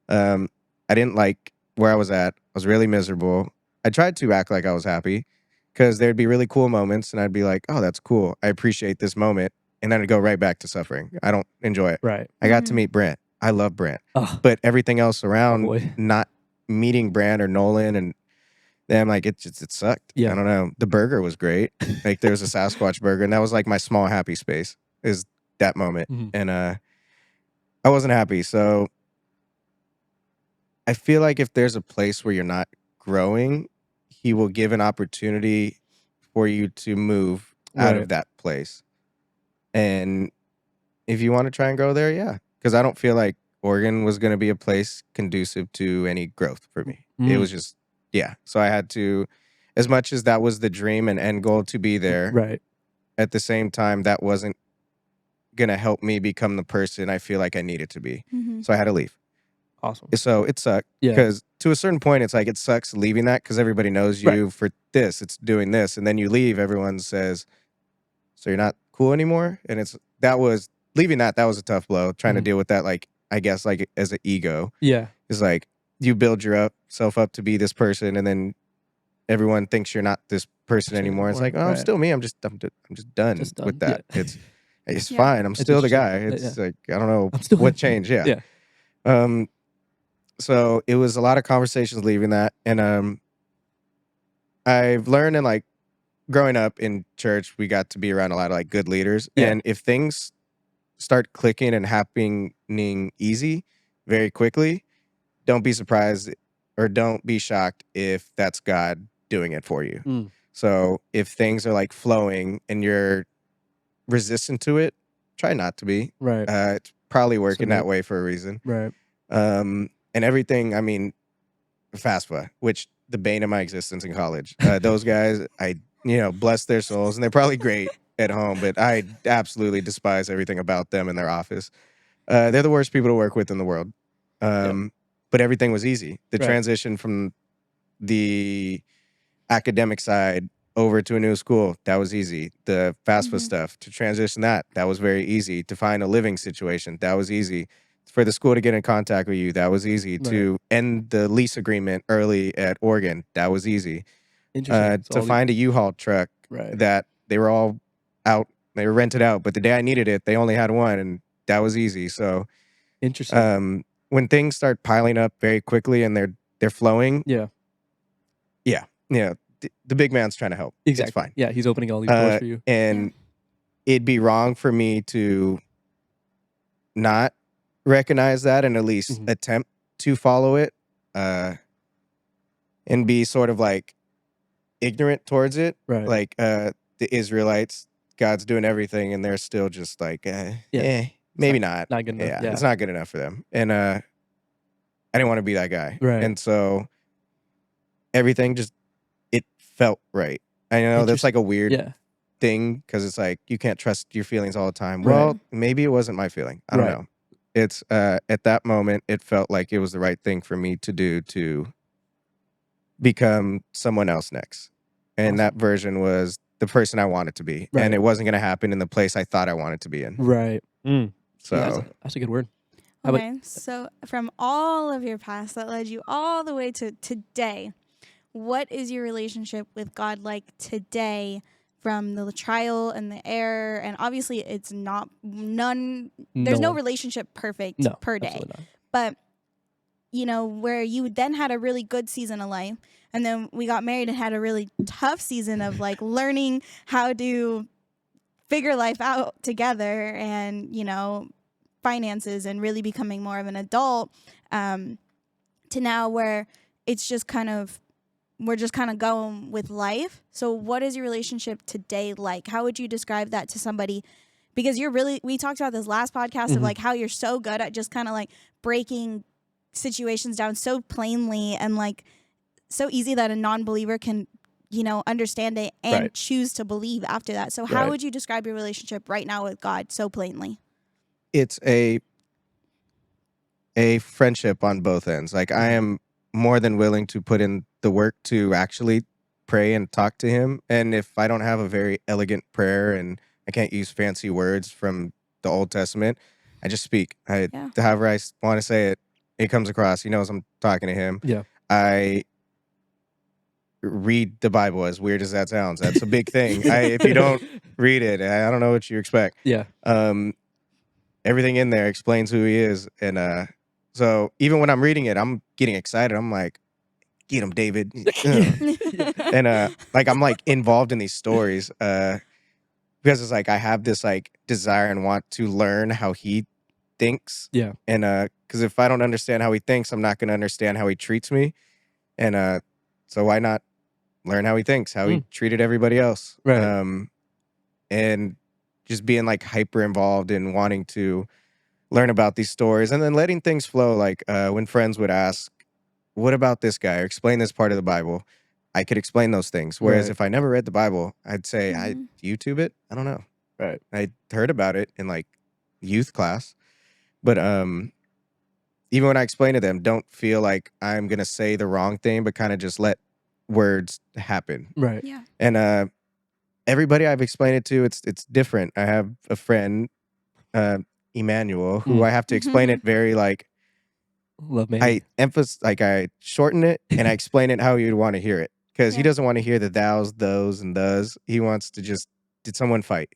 [SPEAKER 3] Um, I didn't like where I was at. I was really miserable. I tried to act like I was happy because there'd be really cool moments, and I'd be like, "Oh, that's cool. I appreciate this moment," and then I'd go right back to suffering. I don't enjoy it.
[SPEAKER 1] Right.
[SPEAKER 3] I got to
[SPEAKER 2] Mhm.
[SPEAKER 3] meet Brent. I love Brent,
[SPEAKER 1] Oh,
[SPEAKER 3] but everything else
[SPEAKER 1] my
[SPEAKER 3] around
[SPEAKER 1] boy.
[SPEAKER 3] not meeting Brent or Nolan, and then I'm like, it sucked. I
[SPEAKER 1] Yeah.
[SPEAKER 3] don't know. The burger was great. Like there was a Sasquatch burger, and that was like my small happy space. Is that moment,
[SPEAKER 1] Mhm.
[SPEAKER 3] and I wasn't happy. So I feel like if there's a place where you're not growing, he will give an opportunity for you to move out
[SPEAKER 1] Right.
[SPEAKER 3] of that place. And if you want to try and go there, yeah. Because I don't feel like Oregon was going to be a place conducive to any growth for me. It
[SPEAKER 1] Mm.
[SPEAKER 3] was just, yeah. So I had to, as much as that was the dream and end goal to be there,
[SPEAKER 1] Right.
[SPEAKER 3] at the same time, that wasn't going to help me become the person I feel like I needed to be.
[SPEAKER 2] Mhm.
[SPEAKER 3] So I had to leave.
[SPEAKER 1] Awesome.
[SPEAKER 3] So it sucked
[SPEAKER 1] Yeah.
[SPEAKER 3] because to a certain point, it's like it sucks leaving that because everybody knows
[SPEAKER 1] Right.
[SPEAKER 3] you for this. It's doing this, and then you leave. Everyone says, "So you're not cool anymore." And it's that was leaving that. That was a tough blow. Trying to
[SPEAKER 1] Mhm.
[SPEAKER 3] deal with that, like I guess, like as an ego
[SPEAKER 1] Yeah.
[SPEAKER 3] is like you build yourself up to be this person, and then everyone thinks you're not this person
[SPEAKER 1] Person
[SPEAKER 3] anymore. It's
[SPEAKER 1] anymore.
[SPEAKER 3] like, oh, I'm
[SPEAKER 1] Right.
[SPEAKER 3] still me. I'm just done
[SPEAKER 1] Just
[SPEAKER 3] with
[SPEAKER 1] done. Yeah.
[SPEAKER 3] that. It's
[SPEAKER 2] Yeah.
[SPEAKER 3] fine. I'm
[SPEAKER 1] It's
[SPEAKER 3] still the
[SPEAKER 1] interesting.
[SPEAKER 3] guy.
[SPEAKER 1] Yeah.
[SPEAKER 3] It's like I don't know
[SPEAKER 1] I'm still
[SPEAKER 3] what
[SPEAKER 1] him.
[SPEAKER 3] changed. Yeah.
[SPEAKER 1] Yeah.
[SPEAKER 3] Um, so it was a lot of conversations leaving that, and I've learned in like growing up in church, we got to be around a lot of like good leaders,
[SPEAKER 1] Yeah.
[SPEAKER 3] and if things start clicking and happening easy very quickly, don't be surprised or don't be shocked if that's God doing it for you.
[SPEAKER 1] Mm.
[SPEAKER 3] So if things are like flowing and you're resistant to it, try not to be.
[SPEAKER 1] Right.
[SPEAKER 3] It's probably
[SPEAKER 1] So
[SPEAKER 3] working that
[SPEAKER 1] good.
[SPEAKER 3] way for a reason.
[SPEAKER 1] Right.
[SPEAKER 3] And everything, I mean, FAFSA, which the bane of my existence in college. Those guys, I bless their souls, and they're probably great at home, but I absolutely despise everything about them in their office. They're the worst people to work with in the world. But everything was easy. The
[SPEAKER 1] Right.
[SPEAKER 3] transition from the academic side over to a new school, that was easy. The FAFSA stuff, to transition that was very easy. To find a living situation, that was easy. For the school to get in contact with you, that was easy.
[SPEAKER 1] Right.
[SPEAKER 3] To end the lease agreement early at Oregon, that was easy.
[SPEAKER 1] Interesting. So
[SPEAKER 3] To find a U-Haul truck
[SPEAKER 1] Right.
[SPEAKER 3] that they were all out, they were rented out, but the day I needed it, they only had one, and that was easy. So
[SPEAKER 1] Interesting.
[SPEAKER 3] when things start piling up very quickly and they're flowing,
[SPEAKER 1] Yeah.
[SPEAKER 3] the big man's trying to help.
[SPEAKER 1] Exactly.
[SPEAKER 3] It's fine.
[SPEAKER 1] Yeah, he's opening all these doors for you.
[SPEAKER 3] And it'd be wrong for me to not recognize that and at least attempt to follow it, and be sort of like ignorant towards it.
[SPEAKER 1] Right.
[SPEAKER 3] Like the Israelites, God's doing everything, and they're still just like, maybe not.
[SPEAKER 1] Not good enough. Yeah.
[SPEAKER 3] It's not good enough for them. And I didn't want to be that guy.
[SPEAKER 1] Right.
[SPEAKER 3] And so everything just, it felt right. I know that's like a weird thing, because it's like you can't trust your feelings all the time.
[SPEAKER 1] Right.
[SPEAKER 3] Well, maybe it wasn't my feeling. I don't know. It's at that moment, it felt like it was the right thing for me to do, to become someone else next. And that version was the person I wanted to be.
[SPEAKER 1] Right.
[SPEAKER 3] And it wasn't going to happen in the place I thought I wanted to be in.
[SPEAKER 1] Right.
[SPEAKER 3] So
[SPEAKER 1] Yeah, that's a good word.
[SPEAKER 2] Okay, so from all of your past that led you all the way to today, what is your relationship with God like today, from the trial and the error? And obviously it's not there's no relationship perfect per day.
[SPEAKER 1] Absolutely not.
[SPEAKER 2] But where you then had a really good season of life, and then we got married and had a really tough season of like learning how to figure life out together, and finances, and really becoming more of an adult, to now where it's just we're just kind of going with life. So what is your relationship today like? How would you describe that to somebody? Because we talked about this last podcast of like how you're so good at just kind of like breaking situations down so plainly, and like so easy that a non-believer can understand it and choose to believe after that. So how would you describe your relationship right now with God so plainly?
[SPEAKER 3] It's a friendship on both ends. Like, I am more than willing to put in the work to actually pray and talk to him. And if I don't have a very elegant prayer and I can't use fancy words from the Old Testament, I just speak. However I want to say it, it comes across. He knows I'm talking to him.
[SPEAKER 1] Yeah.
[SPEAKER 3] I read the Bible, as weird as that sounds. That's a big thing. If you don't read it, I don't know what you expect.
[SPEAKER 1] Yeah.
[SPEAKER 3] Everything in there explains who he is. And so even when I'm reading it, I'm getting excited. I'm like, get him, David. And like, I'm like involved in these stories, because it's like I have this like desire and want to learn how he thinks.
[SPEAKER 1] Yeah.
[SPEAKER 3] And because if I don't understand how he thinks, I'm not going to understand how he treats me. And so why not learn how he thinks, how he treated everybody else?
[SPEAKER 1] Right.
[SPEAKER 3] And just being like hyper involved in wanting to learn about these stories, and then letting things flow. Like when friends would ask, what about this guy, or explain this part of the Bible, I could explain those things. Whereas if I never read the Bible, I'd say, I YouTube it. I don't know.
[SPEAKER 1] Right.
[SPEAKER 3] I heard about it in like youth class. But even when I explain to them, don't feel like I'm going to say the wrong thing, but kind of just let words happen.
[SPEAKER 1] Right.
[SPEAKER 2] Yeah.
[SPEAKER 3] And everybody I've explained it to, it's different. I have a friend, Emmanuel, who I have to explain it very like,
[SPEAKER 1] love me.
[SPEAKER 3] I I shorten it and I explain it how you'd want to hear it, because he doesn't want to hear the thous, those, and does. He wants to just, did someone fight?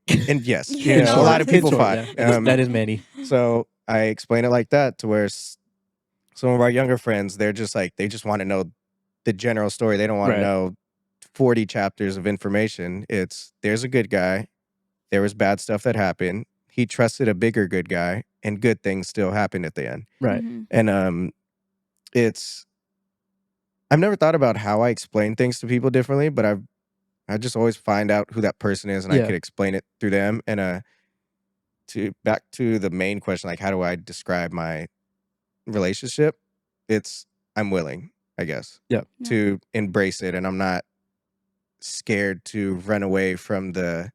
[SPEAKER 3] And yes, a lot of people fought.
[SPEAKER 1] That is Manny.
[SPEAKER 3] So I explain it like that, to where some of our younger friends, they're just like, they just want to know the general story. They don't want to know 40 chapters of information. It's, there's a good guy. There was bad stuff that happened. He trusted a bigger good guy, and good things still happened at the end.
[SPEAKER 1] Right.
[SPEAKER 3] And I've never thought about how I explain things to people differently, but I just always find out who that person is, and I could explain it through them. And back to the main question, like, how do I describe my relationship? It's, I'm willing. I guess.
[SPEAKER 1] Yeah.
[SPEAKER 3] To embrace it, and I'm not scared to run away from the,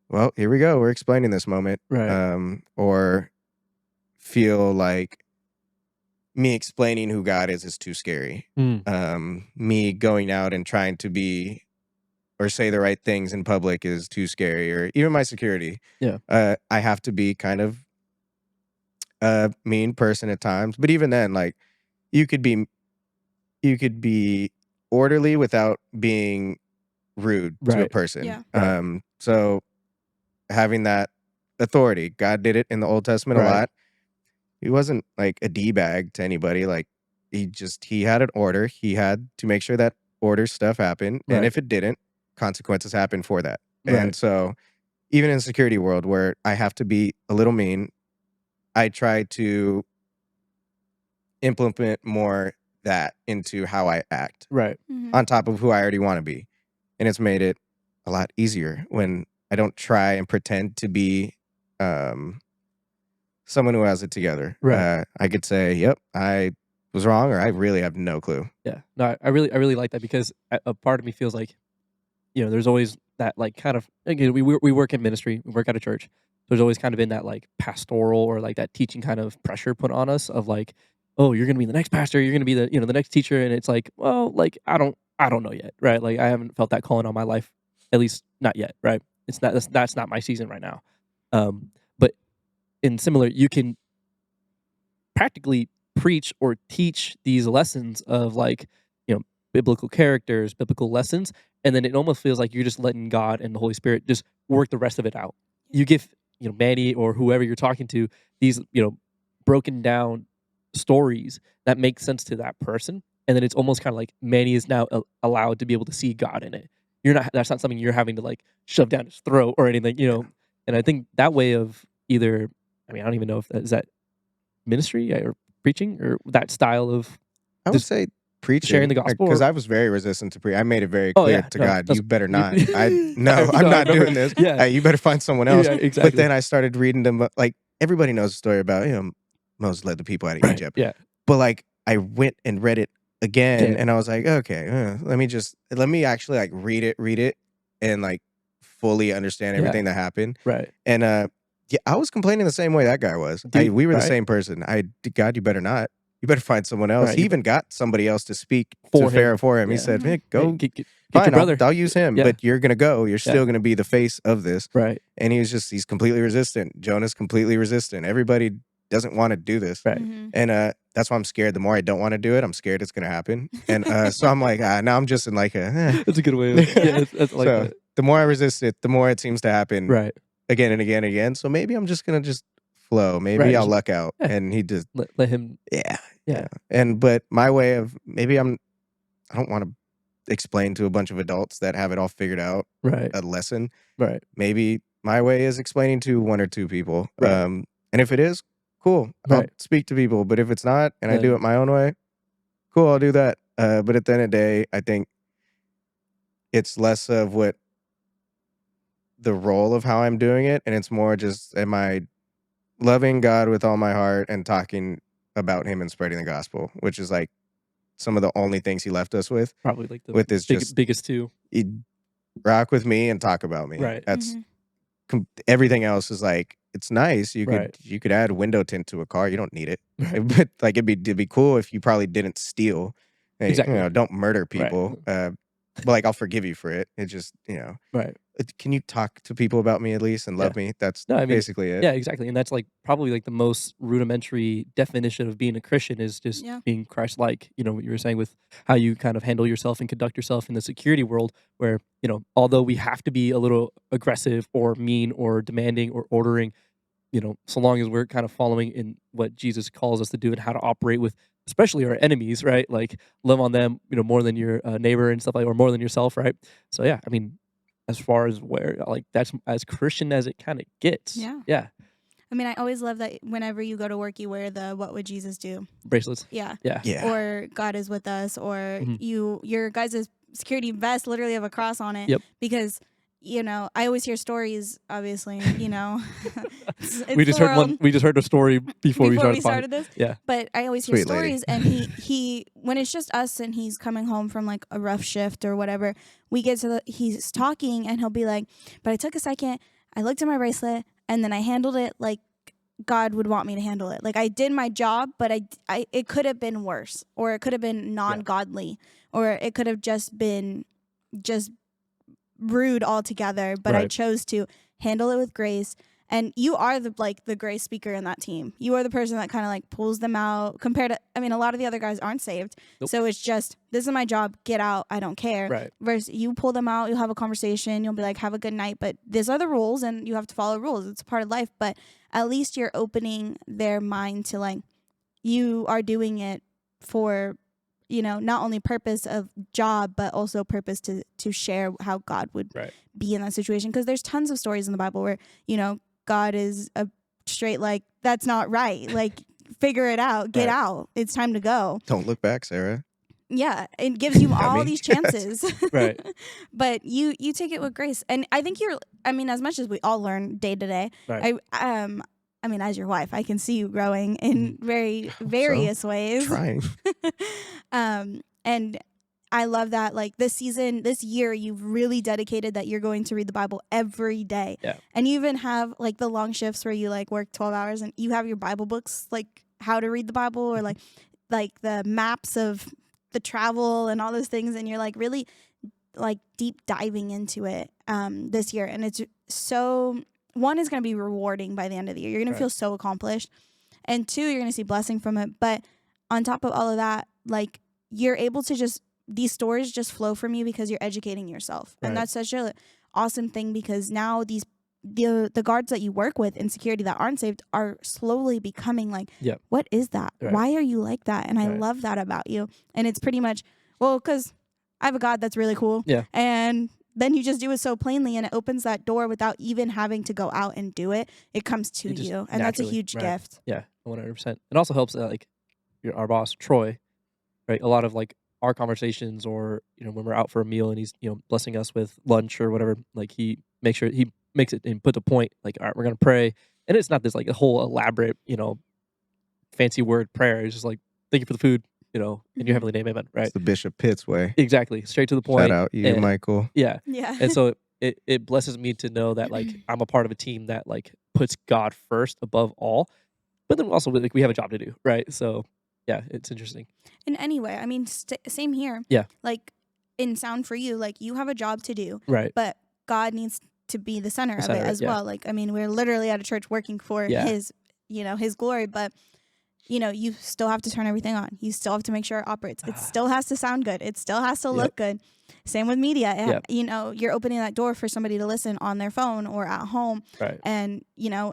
[SPEAKER 3] well, here we go, we're explaining this moment,
[SPEAKER 1] Right.
[SPEAKER 3] or feel like me explaining who God is too scary. Me going out and trying to be or say the right things in public is too scary, or even my security.
[SPEAKER 1] Yeah.
[SPEAKER 3] I have to be kind of a mean person at times, but even then, like, you could be orderly without being rude to a
[SPEAKER 1] Right.
[SPEAKER 3] person.
[SPEAKER 2] Yeah.
[SPEAKER 1] Right.
[SPEAKER 3] So having that authority, God did it in the Old Testament a
[SPEAKER 1] Right.
[SPEAKER 3] lot. He wasn't like a D-bag to anybody. Like, he had an order. He had to make sure that order stuff happened. And
[SPEAKER 1] Right.
[SPEAKER 3] if it didn't, consequences happen for that.
[SPEAKER 1] Right.
[SPEAKER 3] And so even in the security world where I have to be a little mean, I try to implement more that into how I act
[SPEAKER 1] Right.
[SPEAKER 3] on top of who I already want to be. And it's made it a lot easier when I don't try and pretend to be someone who has it together.
[SPEAKER 1] Right.
[SPEAKER 3] I could say, yep, I was wrong, or I really have no clue.
[SPEAKER 1] Yeah. No, I really like that, because a part of me feels like, there's always that, like, kind of, again, we work in ministry, we work at a church. There's always kind of been that, like, pastoral or like that teaching kind of pressure put on us of like, oh, you're gonna be the next pastor, you're gonna be the next teacher, and it's like, well, like, I don't know yet, right? Like, I haven't felt that calling on my life, at least not yet, right? That's not my season right now. But in similar, you can practically preach or teach these lessons of, like, biblical characters, biblical lessons, and then it almost feels like you're just letting God and the Holy Spirit just work the rest of it out. You give, Manny or whoever you're talking to these, broken down stories that make sense to that person, and then it's almost kind of like Manny is now allowed to be able to see God in it. That's not something you're having to, like, shove down his throat or anything. And I think that way of either, I mean, I don't even know if that is that ministry or preaching or that style of
[SPEAKER 3] I would
[SPEAKER 1] just
[SPEAKER 3] say preaching,
[SPEAKER 1] sharing the gospel,
[SPEAKER 3] because
[SPEAKER 1] or
[SPEAKER 3] I was very resistant to preach. I made it very
[SPEAKER 1] oh
[SPEAKER 3] clear
[SPEAKER 1] yeah,
[SPEAKER 3] to
[SPEAKER 1] no,
[SPEAKER 3] God,
[SPEAKER 1] that's
[SPEAKER 3] you better not.
[SPEAKER 1] you,
[SPEAKER 3] No,
[SPEAKER 1] I
[SPEAKER 3] I'm not
[SPEAKER 1] remember.
[SPEAKER 3] doing this.
[SPEAKER 1] Yeah,
[SPEAKER 3] You better find someone else.
[SPEAKER 1] yeah,
[SPEAKER 3] But
[SPEAKER 1] exactly.
[SPEAKER 3] then I started reading them. Like, everybody knows the story about, Moses led the people out of
[SPEAKER 1] Right,
[SPEAKER 3] Egypt.
[SPEAKER 1] yeah,
[SPEAKER 3] But like, I went and read it again,
[SPEAKER 1] again,
[SPEAKER 3] and I was like, okay, let me actually like read it, and like fully understand
[SPEAKER 1] yeah,
[SPEAKER 3] everything that happened.
[SPEAKER 1] right,
[SPEAKER 3] And yeah, I was complaining the same way that guy was.
[SPEAKER 1] dude,
[SPEAKER 3] We were the
[SPEAKER 1] right,
[SPEAKER 3] same person. God, you better not. You better find someone else.
[SPEAKER 1] right,
[SPEAKER 3] He even got somebody else to speak to
[SPEAKER 1] for
[SPEAKER 3] Pharaoh
[SPEAKER 1] him,
[SPEAKER 3] for him. He
[SPEAKER 1] yeah.
[SPEAKER 3] said, "Hey,
[SPEAKER 1] Hey,
[SPEAKER 3] go,
[SPEAKER 1] get your
[SPEAKER 3] fine,
[SPEAKER 1] brother,
[SPEAKER 3] I'll use him,
[SPEAKER 1] yeah,
[SPEAKER 3] but you're gonna go. You're still gonna be the face of this."
[SPEAKER 1] right,
[SPEAKER 3] And he's completely resistant. Jonah's completely resistant. Everybody doesn't want to do this.
[SPEAKER 1] right.
[SPEAKER 3] And that's why I'm scared. The more I don't want to do it, I'm scared it's gonna happen. And so I'm like, now I'm just in like
[SPEAKER 1] That's a good way of,
[SPEAKER 2] Yeah.
[SPEAKER 1] that's like
[SPEAKER 3] so
[SPEAKER 1] that,
[SPEAKER 3] the more I resist it, the more it seems to happen
[SPEAKER 1] right,
[SPEAKER 3] again and again and again. So maybe I'm just gonna just flow. Maybe
[SPEAKER 1] right,
[SPEAKER 3] I'll
[SPEAKER 1] just,
[SPEAKER 3] luck out.
[SPEAKER 1] yeah,
[SPEAKER 3] And he just,
[SPEAKER 1] let him,
[SPEAKER 3] yeah,
[SPEAKER 1] yeah,
[SPEAKER 3] And but my way of, maybe I don't want to explain to a bunch of adults that have it all figured out
[SPEAKER 1] right,
[SPEAKER 3] a lesson.
[SPEAKER 1] right,
[SPEAKER 3] Maybe my way is explaining to one or two people.
[SPEAKER 1] right,
[SPEAKER 3] And if it is, cool, I'll
[SPEAKER 1] right,
[SPEAKER 3] speak to people. But if it's not, and I do
[SPEAKER 1] then,
[SPEAKER 3] it my own way, cool, I'll do that. But at the end of the day, I think it's less of what the role of how I'm doing it, and it's more just, am I loving God with all my heart and talking about Him and spreading the gospel, which is like some of the only things He left us
[SPEAKER 1] probably like the
[SPEAKER 3] with is just,
[SPEAKER 1] biggest two,
[SPEAKER 3] rock with me and talk about me.
[SPEAKER 1] right,
[SPEAKER 3] That's everything else is like, it's nice.
[SPEAKER 1] right,
[SPEAKER 3] You could add window tint to a car. You don't need it,
[SPEAKER 1] right,
[SPEAKER 3] but like, it'd be cool if you probably didn't steal. Hey,
[SPEAKER 1] exactly,
[SPEAKER 3] don't murder
[SPEAKER 1] right,
[SPEAKER 3] people. But like, I'll forgive you for it. It just,
[SPEAKER 1] right.
[SPEAKER 3] can you talk to people about me at least and
[SPEAKER 1] Yeah.
[SPEAKER 3] love me? That's
[SPEAKER 1] No, I mean,
[SPEAKER 3] basically it.
[SPEAKER 1] yeah, exactly, and that's, like, probably, like, the most rudimentary definition of being a Christian is just
[SPEAKER 2] Yeah.
[SPEAKER 1] being Christ-like, what you were saying with how you kind of handle yourself and conduct yourself in the security world where, although we have to be a little aggressive or mean or demanding or ordering, so long as we're kind of following in what Jesus calls us to do and how to operate with especially our enemies, right? Like, love on them, more than your, neighbor and stuff like, or more than yourself, right? So, yeah, I mean, as far as where, like, that's as Christian as it kinda gets.
[SPEAKER 2] Yeah.
[SPEAKER 1] Yeah.
[SPEAKER 2] I mean, I always love that whenever you go to work, you wear the "What would Jesus do?"
[SPEAKER 1] Bracelets.
[SPEAKER 2] Yeah.
[SPEAKER 1] Yeah.
[SPEAKER 3] Yeah.
[SPEAKER 2] Or "God is with us," or
[SPEAKER 1] Mhm.
[SPEAKER 2] your guys' security vest literally have a cross on it.
[SPEAKER 1] Yep.
[SPEAKER 2] Because I always hear stories, obviously, it's
[SPEAKER 1] We
[SPEAKER 2] the
[SPEAKER 1] just heard
[SPEAKER 2] world.
[SPEAKER 1] we just heard a story before we started.
[SPEAKER 2] started this.
[SPEAKER 1] Yeah.
[SPEAKER 2] But I always hear
[SPEAKER 3] Sweet lady.
[SPEAKER 2] stories, and he when it's just us and he's coming home from like a rough shift or whatever, we get to he's talking and he'll be like, but I took a second, I looked at my bracelet, and then I handled it like God would want me to handle it. Like I did my job, but I it could have been worse, or it could have been non-godly, or it could have just been just rude altogether, but I
[SPEAKER 1] Right.
[SPEAKER 2] chose to handle it with grace. And you are the grace speaker in that team. You are the person that kind of like pulls them out compared to, I mean, a lot of the other guys aren't saved.
[SPEAKER 1] Nope.
[SPEAKER 2] So it's just, this is my job, get out, I don't care.
[SPEAKER 1] Right.
[SPEAKER 2] Versus you pull them out, you'll have a conversation, you'll be like, have a good night, but these are the rules and you have to follow rules. It's a part of life, but at least you're opening their mind to like, you are doing it for, not only purpose of job, but also purpose to share how God would be in that situation. Because there's tons of stories in the Bible where, God is a straight, like, that's not right. Like, figure it out. Get out. It's time to go.
[SPEAKER 3] Don't look back, Sarah.
[SPEAKER 2] Yeah. It gives you all
[SPEAKER 3] me.
[SPEAKER 2] these chances.
[SPEAKER 1] Right.
[SPEAKER 2] But you take it with grace. And I think as much as we all learn day to day,
[SPEAKER 1] Right.
[SPEAKER 2] I mean, as your wife, I can see you growing in very various ways.
[SPEAKER 3] Trying.
[SPEAKER 2] And I love that, like, this year, you've really dedicated that you're going to read the Bible every day.
[SPEAKER 1] Yeah.
[SPEAKER 2] And you even have, like, the long shifts where you, like, work 12 hours and you have your Bible books, like, how to read the Bible, or, like the maps of the travel and all those things. And you're, like, really, like, deep diving into it this year. And it's so, one, is going to be rewarding by the end of the year. You're going to feel so accomplished. And two, you're going to see blessing from it. But on top of all of that, like, you're able to these stories just flow from you because you're educating yourself.
[SPEAKER 1] Right.
[SPEAKER 2] And that's such an awesome thing, because now the guards that you work with in security that aren't saved are slowly becoming like, what is that?
[SPEAKER 1] Right.
[SPEAKER 2] Why are you like that? And I love that about you. And it's pretty much, because I have a God that's really cool.
[SPEAKER 1] Yeah.
[SPEAKER 2] And then you just do it so plainly, and it opens that door without even having to go out and do it. It comes to you. And that's a huge gift.
[SPEAKER 1] Yeah, 100%. It also helps that, like, our boss, Troy, right? A lot of, like, our conversations, or, when we're out for a meal and he's, blessing us with lunch or whatever, like, he makes it and put the point, like, all right, we're going to pray. And it's not this, like, a whole elaborate, fancy word prayer. It's just like, thank you for the food, in your heavenly name, amen, right?
[SPEAKER 3] It's the Bishop Pitts way.
[SPEAKER 1] Exactly. Straight to the point.
[SPEAKER 3] Shout out you, Michael.
[SPEAKER 1] Yeah.
[SPEAKER 2] Yeah.
[SPEAKER 1] And so it blesses me to know that, like, I'm a part of a team that, like, puts God first above all. But then also, like, we have a job to do, right? So, yeah, it's interesting.
[SPEAKER 2] And anyway, I mean, same here.
[SPEAKER 1] Yeah.
[SPEAKER 2] Like, in Sound for You, like, you have a job to do.
[SPEAKER 1] Right.
[SPEAKER 2] But God needs to be the center of it as well. Like, I mean, we're literally at a church working for his, his glory. But, you still have to turn everything on. You still have to make sure it operates. It still has to sound good. It still has to look good. Same with media. You're opening that door for somebody to listen on their phone or at home.
[SPEAKER 1] Right.
[SPEAKER 2] And,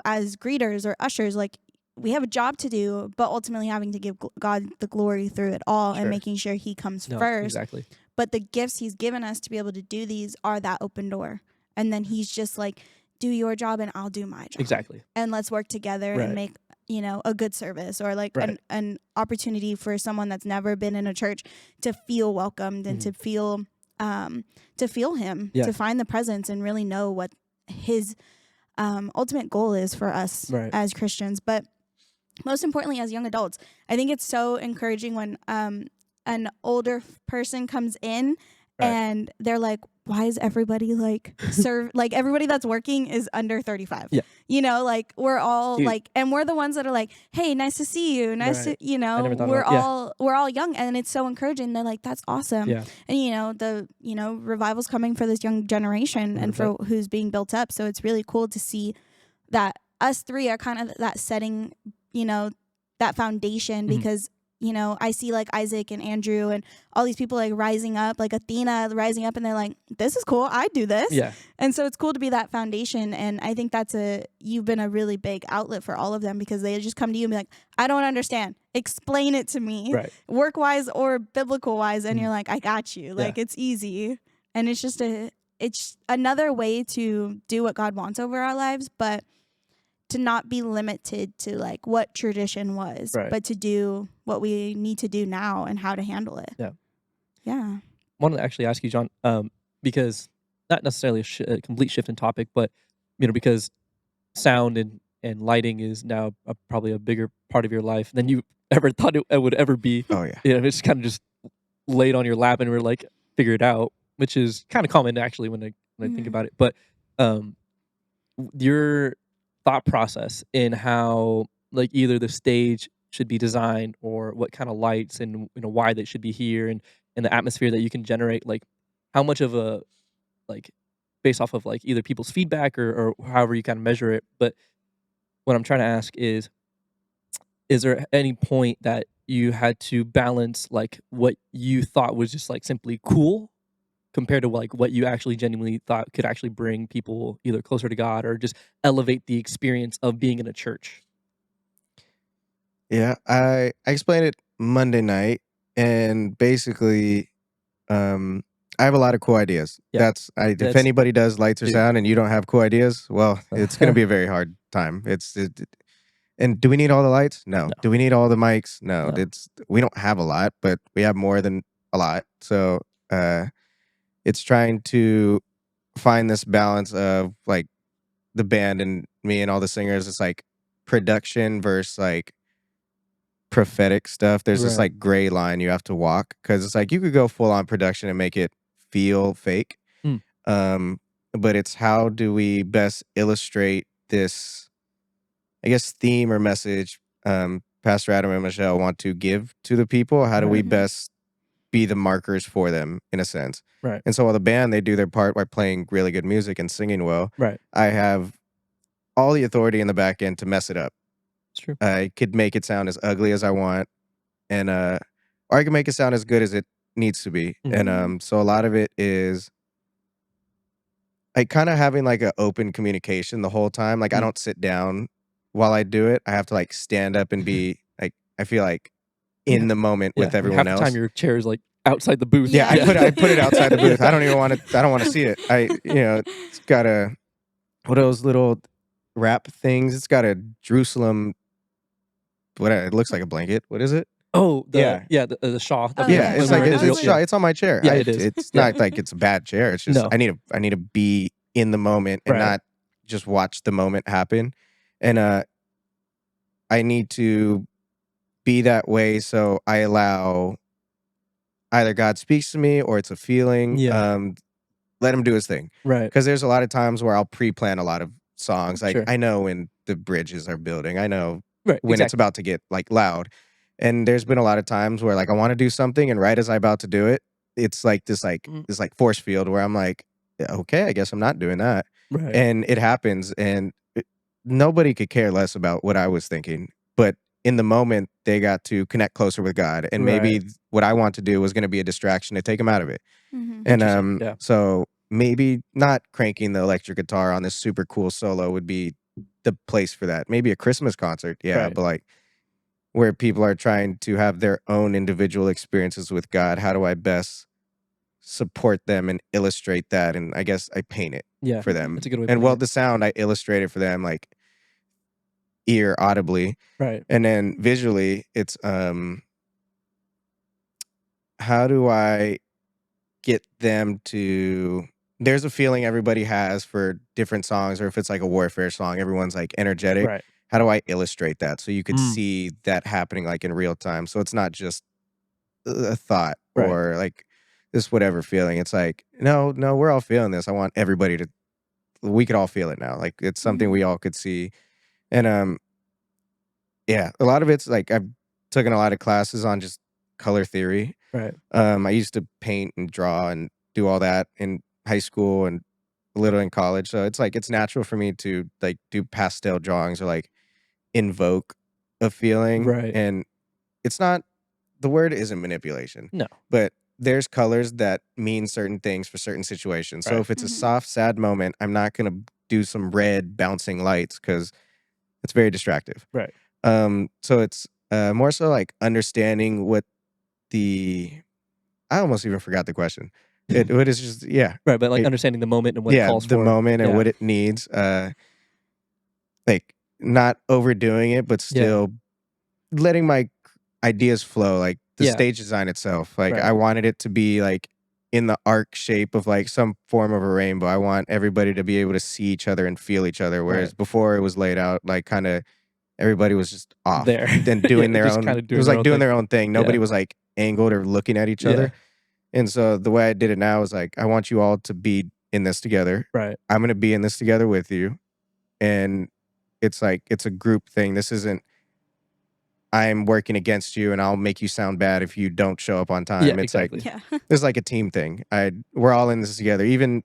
[SPEAKER 2] as greeters or ushers, like, we have a job to do, but ultimately having to give God the glory through it all and making sure he comes first.
[SPEAKER 1] Exactly.
[SPEAKER 2] But the gifts he's given us to be able to do these are that open door. And then he's just like, do your job and I'll do my job.
[SPEAKER 1] Exactly.
[SPEAKER 2] And let's work together and make, a good service, or like an opportunity for someone that's never been in a church to feel welcomed and to feel him, to find the presence and really know what his ultimate goal is for us as Christians. But most importantly, as young adults, I think it's so encouraging when an older person comes in and they're like, why is everybody like like everybody that's working is under 35? Yeah. Like, we're all like, and we're the ones that are like, hey, nice to see you. Nice to, we're all young, and it's so encouraging. They're like, that's awesome. Yeah. And the revival's coming for this young generation and for who's being built up. So it's really cool to see that us three are kind of that setting, that foundation, because I see like Isaac and Andrew and all these people like rising up, like Athena rising up, and they're like, this is cool, I do this. Yeah. And so it's cool to be that foundation. And I think you've been a really big outlet for all of them, because they just come to you and be like, I don't understand, explain it to me, work wise or biblical wise. And you're like, I got you. Like, it's easy. And it's just it's another way to do what God wants over our lives, but to not be limited to like what tradition was, but to do what we need to do now and how to handle it. Yeah.
[SPEAKER 1] I wanted to actually ask you, John, because not necessarily a complete shift in topic, but because sound and lighting is now probably a bigger part of your life than you ever thought it would ever be.
[SPEAKER 3] Oh yeah.
[SPEAKER 1] It's kind of just laid on your lap, and we're like, figure it out, which is kind of common actually when I think about it. But um, your thought process in how like either the stage should be designed or what kind of lights and why they should be here and the atmosphere that you can generate, like how much of a like based off of like either people's feedback or however you kind of measure it. But what I'm trying to ask is there any point that you had to balance like what you thought was just like simply cool compared to like what you actually genuinely thought could actually bring people either closer to God or just elevate the experience of being in a church?
[SPEAKER 3] Yeah, I explained it Monday night, and basically, I have a lot of cool ideas.
[SPEAKER 1] Yeah.
[SPEAKER 3] If
[SPEAKER 1] That's
[SPEAKER 3] anybody does lights or
[SPEAKER 1] dude.
[SPEAKER 3] sound and you don't have cool ideas, well, it's going to be a very hard time. And do we need all the lights? No.
[SPEAKER 1] No.
[SPEAKER 3] Do we need all the mics? No.
[SPEAKER 1] No.
[SPEAKER 3] We don't have a lot, but we have more than a lot. So it's trying to find this balance of like the band and me and all the singers. It's like production versus like prophetic stuff. There's this
[SPEAKER 1] Right.
[SPEAKER 3] like gray line you have to walk, because it's like you could go full on production and make it feel fake.
[SPEAKER 1] Mm.
[SPEAKER 3] But it's how do we best illustrate this, I guess, theme or message Pastor Adam and Michelle want to give to the people? How do we
[SPEAKER 1] Right.
[SPEAKER 3] best be the markers for them in a sense?
[SPEAKER 1] Right.
[SPEAKER 3] And so while the band, they do their part by playing really good music and singing well,
[SPEAKER 1] Right.
[SPEAKER 3] I have all the authority in the back end to mess it up.
[SPEAKER 1] It's true.
[SPEAKER 3] I could make it sound as ugly as I want, and or I can make it sound as good as it needs to be.
[SPEAKER 1] Mhm.
[SPEAKER 3] And so a lot of it is like kind of having like an open communication the whole time. Like I don't sit down while I do it. I have to like stand up and be like, I feel like in the moment with
[SPEAKER 1] and
[SPEAKER 3] everyone
[SPEAKER 1] half the time
[SPEAKER 3] else.
[SPEAKER 1] your chair is like outside the booth.
[SPEAKER 3] Yeah,
[SPEAKER 2] Yeah.
[SPEAKER 3] I put it outside the booth. I don't even want to. I don't want to see it. It's got what are those little wrap things? It's got a Jerusalem. It looks like a blanket. What is it?
[SPEAKER 1] Oh,
[SPEAKER 3] Yeah.
[SPEAKER 1] the shawl.
[SPEAKER 2] Oh,
[SPEAKER 3] Yeah,
[SPEAKER 2] yeah.
[SPEAKER 3] it's
[SPEAKER 2] when
[SPEAKER 3] like
[SPEAKER 2] we're in Israel.
[SPEAKER 3] it's on my chair.
[SPEAKER 1] Yeah, it is.
[SPEAKER 3] It's
[SPEAKER 1] Yeah.
[SPEAKER 3] not like it's a bad chair. It's just
[SPEAKER 1] No.
[SPEAKER 3] I need to be in the moment and
[SPEAKER 1] Right.
[SPEAKER 3] not just watch the moment happen. And I need to be that way, so I allow either God speaks to me or it's a feeling.
[SPEAKER 1] Yeah.
[SPEAKER 3] Let him do his thing.
[SPEAKER 1] Right.
[SPEAKER 3] Because there's a lot of times where I'll pre-plan a lot of songs. Like
[SPEAKER 1] Sure.
[SPEAKER 3] I know when the bridges are building. I know
[SPEAKER 1] Right.
[SPEAKER 3] when it's
[SPEAKER 1] Exactly.
[SPEAKER 3] about to get like loud. And there's been a lot of times where like I want to do something, and right as I'm about to do it, it's like this force field where I'm like, "Yeah, okay, I guess I'm not doing that."
[SPEAKER 1] Right.
[SPEAKER 3] And it happens, and nobody could care less about what I was thinking. But in the moment, they got to connect closer with God, and maybe
[SPEAKER 1] Right.
[SPEAKER 3] what I want to do was going to be a distraction to take them out of it.
[SPEAKER 2] Mhm.
[SPEAKER 3] And
[SPEAKER 1] Interesting. Yeah.
[SPEAKER 3] so maybe not cranking the electric guitar on this super cool solo would be the place for that. Maybe a Christmas concert, yeah,
[SPEAKER 1] Right.
[SPEAKER 3] but like where people are trying to have their own individual experiences with God, how do I best support them and illustrate that? And I guess I paint it
[SPEAKER 1] Yeah.
[SPEAKER 3] for them.
[SPEAKER 1] That's a good way of
[SPEAKER 3] And
[SPEAKER 1] putting
[SPEAKER 3] well,
[SPEAKER 1] it.
[SPEAKER 3] the sound I illustrate it for them like ear audibly,
[SPEAKER 1] Right.
[SPEAKER 3] and then visually it's how do I get them to, there's a feeling everybody has for different songs, or if it's like a warfare song, everyone's like energetic.
[SPEAKER 1] Right.
[SPEAKER 3] How do I illustrate that so you could
[SPEAKER 1] Mm.
[SPEAKER 3] see that happening like in real time? So it's not just a thought
[SPEAKER 1] Right.
[SPEAKER 3] or like this whatever feeling. It's like, no, we're all feeling this. I want everybody to, we could all feel it now. Like it's something we all could see. And yeah, a lot of it's like I've taken a lot of classes on just color theory.
[SPEAKER 1] Right.
[SPEAKER 3] I used to paint and draw and do all that in high school and a little in college. So it's like it's natural for me to like do pastel drawings or like invoke a feeling.
[SPEAKER 1] Right.
[SPEAKER 3] And it's not, the word isn't manipulation.
[SPEAKER 1] No.
[SPEAKER 3] But there's colors that mean certain things for certain situations. So
[SPEAKER 1] Right.
[SPEAKER 3] if it's a
[SPEAKER 2] Mhm.
[SPEAKER 3] soft, sad moment, I'm not gonna do some red bouncing lights because it's very distractive.
[SPEAKER 1] Right.
[SPEAKER 3] So it's more so like understanding what I almost even forgot the question. What is just
[SPEAKER 1] Right. But like
[SPEAKER 3] it-
[SPEAKER 1] understanding the moment and what it calls
[SPEAKER 3] the
[SPEAKER 1] for.
[SPEAKER 3] moment and
[SPEAKER 1] Yeah.
[SPEAKER 3] what it needs. Like not overdoing it, but still letting my ideas flow. Like the
[SPEAKER 1] Yeah.
[SPEAKER 3] stage design itself. Like
[SPEAKER 1] Right.
[SPEAKER 3] I wanted it to be like in the arc shape of like some form of a rainbow. I want everybody to be able to see each other and feel each other. Whereas before it was laid out like kind of everybody was just off
[SPEAKER 1] there.
[SPEAKER 3] and doing their
[SPEAKER 1] just
[SPEAKER 3] own.
[SPEAKER 1] kind of
[SPEAKER 3] It was like doing their own thing. Nobody
[SPEAKER 1] Yeah.
[SPEAKER 3] was like angled or looking at each other. And so the way I did it now is like, I want you all to be in this together.
[SPEAKER 1] Right.
[SPEAKER 3] I'm going to be in this together with you. And it's like, it's a group thing. This isn't, I'm working against you and I'll make you sound bad if you don't show up on time.
[SPEAKER 1] Yeah,
[SPEAKER 3] It's
[SPEAKER 1] exactly.
[SPEAKER 3] like, it's like a team thing. We're all in this together. Even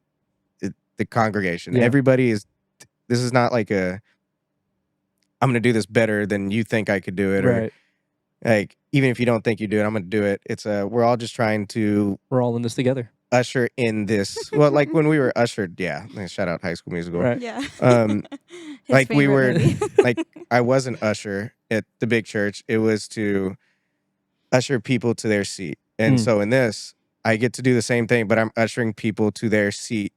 [SPEAKER 3] the congregation, everybody is, this is not like I'm going to do this better than you think I could do it. Or like, even if you don't think you do it, I'm going to do it. It's we're all just trying to.
[SPEAKER 1] We're all in this together.
[SPEAKER 3] Usher in this. Well, like when we were ushered, shout out High School Musical.
[SPEAKER 1] Right.
[SPEAKER 2] Yeah.
[SPEAKER 3] Like we were,
[SPEAKER 2] movie.
[SPEAKER 3] like I was an usher at the big church. It was to usher people to their seat. And so in this, I get to do the same thing, but I'm ushering people to their seat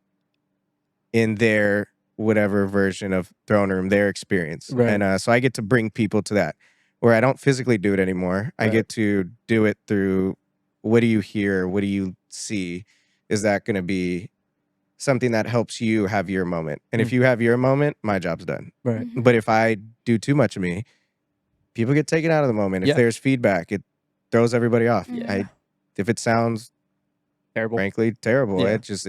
[SPEAKER 3] in their whatever version of throne room, their experience.
[SPEAKER 1] Right.
[SPEAKER 3] And so I get to bring people to that where I don't physically do it anymore. I get to do it through what do you hear? What do you see? Is that going to be something that helps you have your moment? And if you have your moment, my job's done.
[SPEAKER 1] Right.
[SPEAKER 3] But if I do too much of me, people get taken out of the moment. If there's feedback, it throws everybody off. If it sounds frankly terrible, it's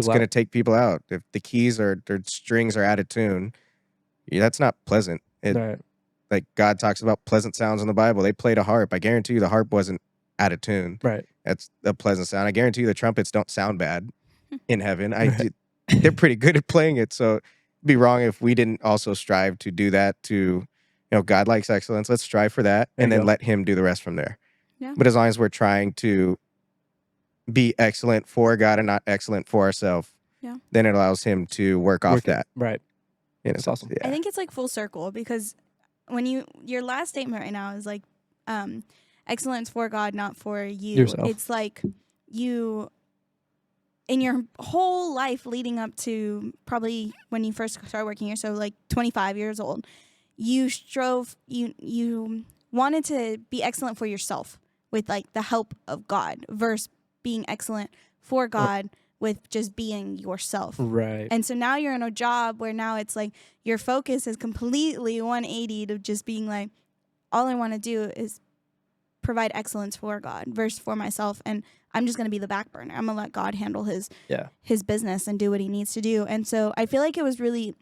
[SPEAKER 3] going to take people out. If the keys or their strings are out of tune, that's not pleasant. Like God talks about pleasant sounds in the Bible. They played a harp. I guarantee you the harp wasn't out of tune.
[SPEAKER 1] Right.
[SPEAKER 3] That's a pleasant sound. I guarantee you the trumpets don't sound bad in heaven. They're pretty good at playing it. So it'd be wrong if we didn't also strive to do that to, God likes excellence. Let's strive for that and then let him do the rest from there.
[SPEAKER 2] Yeah.
[SPEAKER 3] But as long as we're trying to be excellent for God and not excellent for ourselves, then it allows him to work off that.
[SPEAKER 1] Right. That's awesome.
[SPEAKER 2] I think it's like full circle because when your last statement right now is like, excellence for God, not for you.
[SPEAKER 1] Yourself.
[SPEAKER 2] It's like you, in your whole life leading up to probably when you first started working here, so like 25 years old, you wanted to be excellent for yourself with like the help of God versus being excellent for God with just being yourself.
[SPEAKER 1] Right.
[SPEAKER 2] And so now you're in a job where now it's like your focus is completely 180 to just being like, all I want to do is provide excellence for God versus for myself. And I'm just going to be the back burner. I'm going to let God handle his business and do what he needs to do. And so I feel like it was really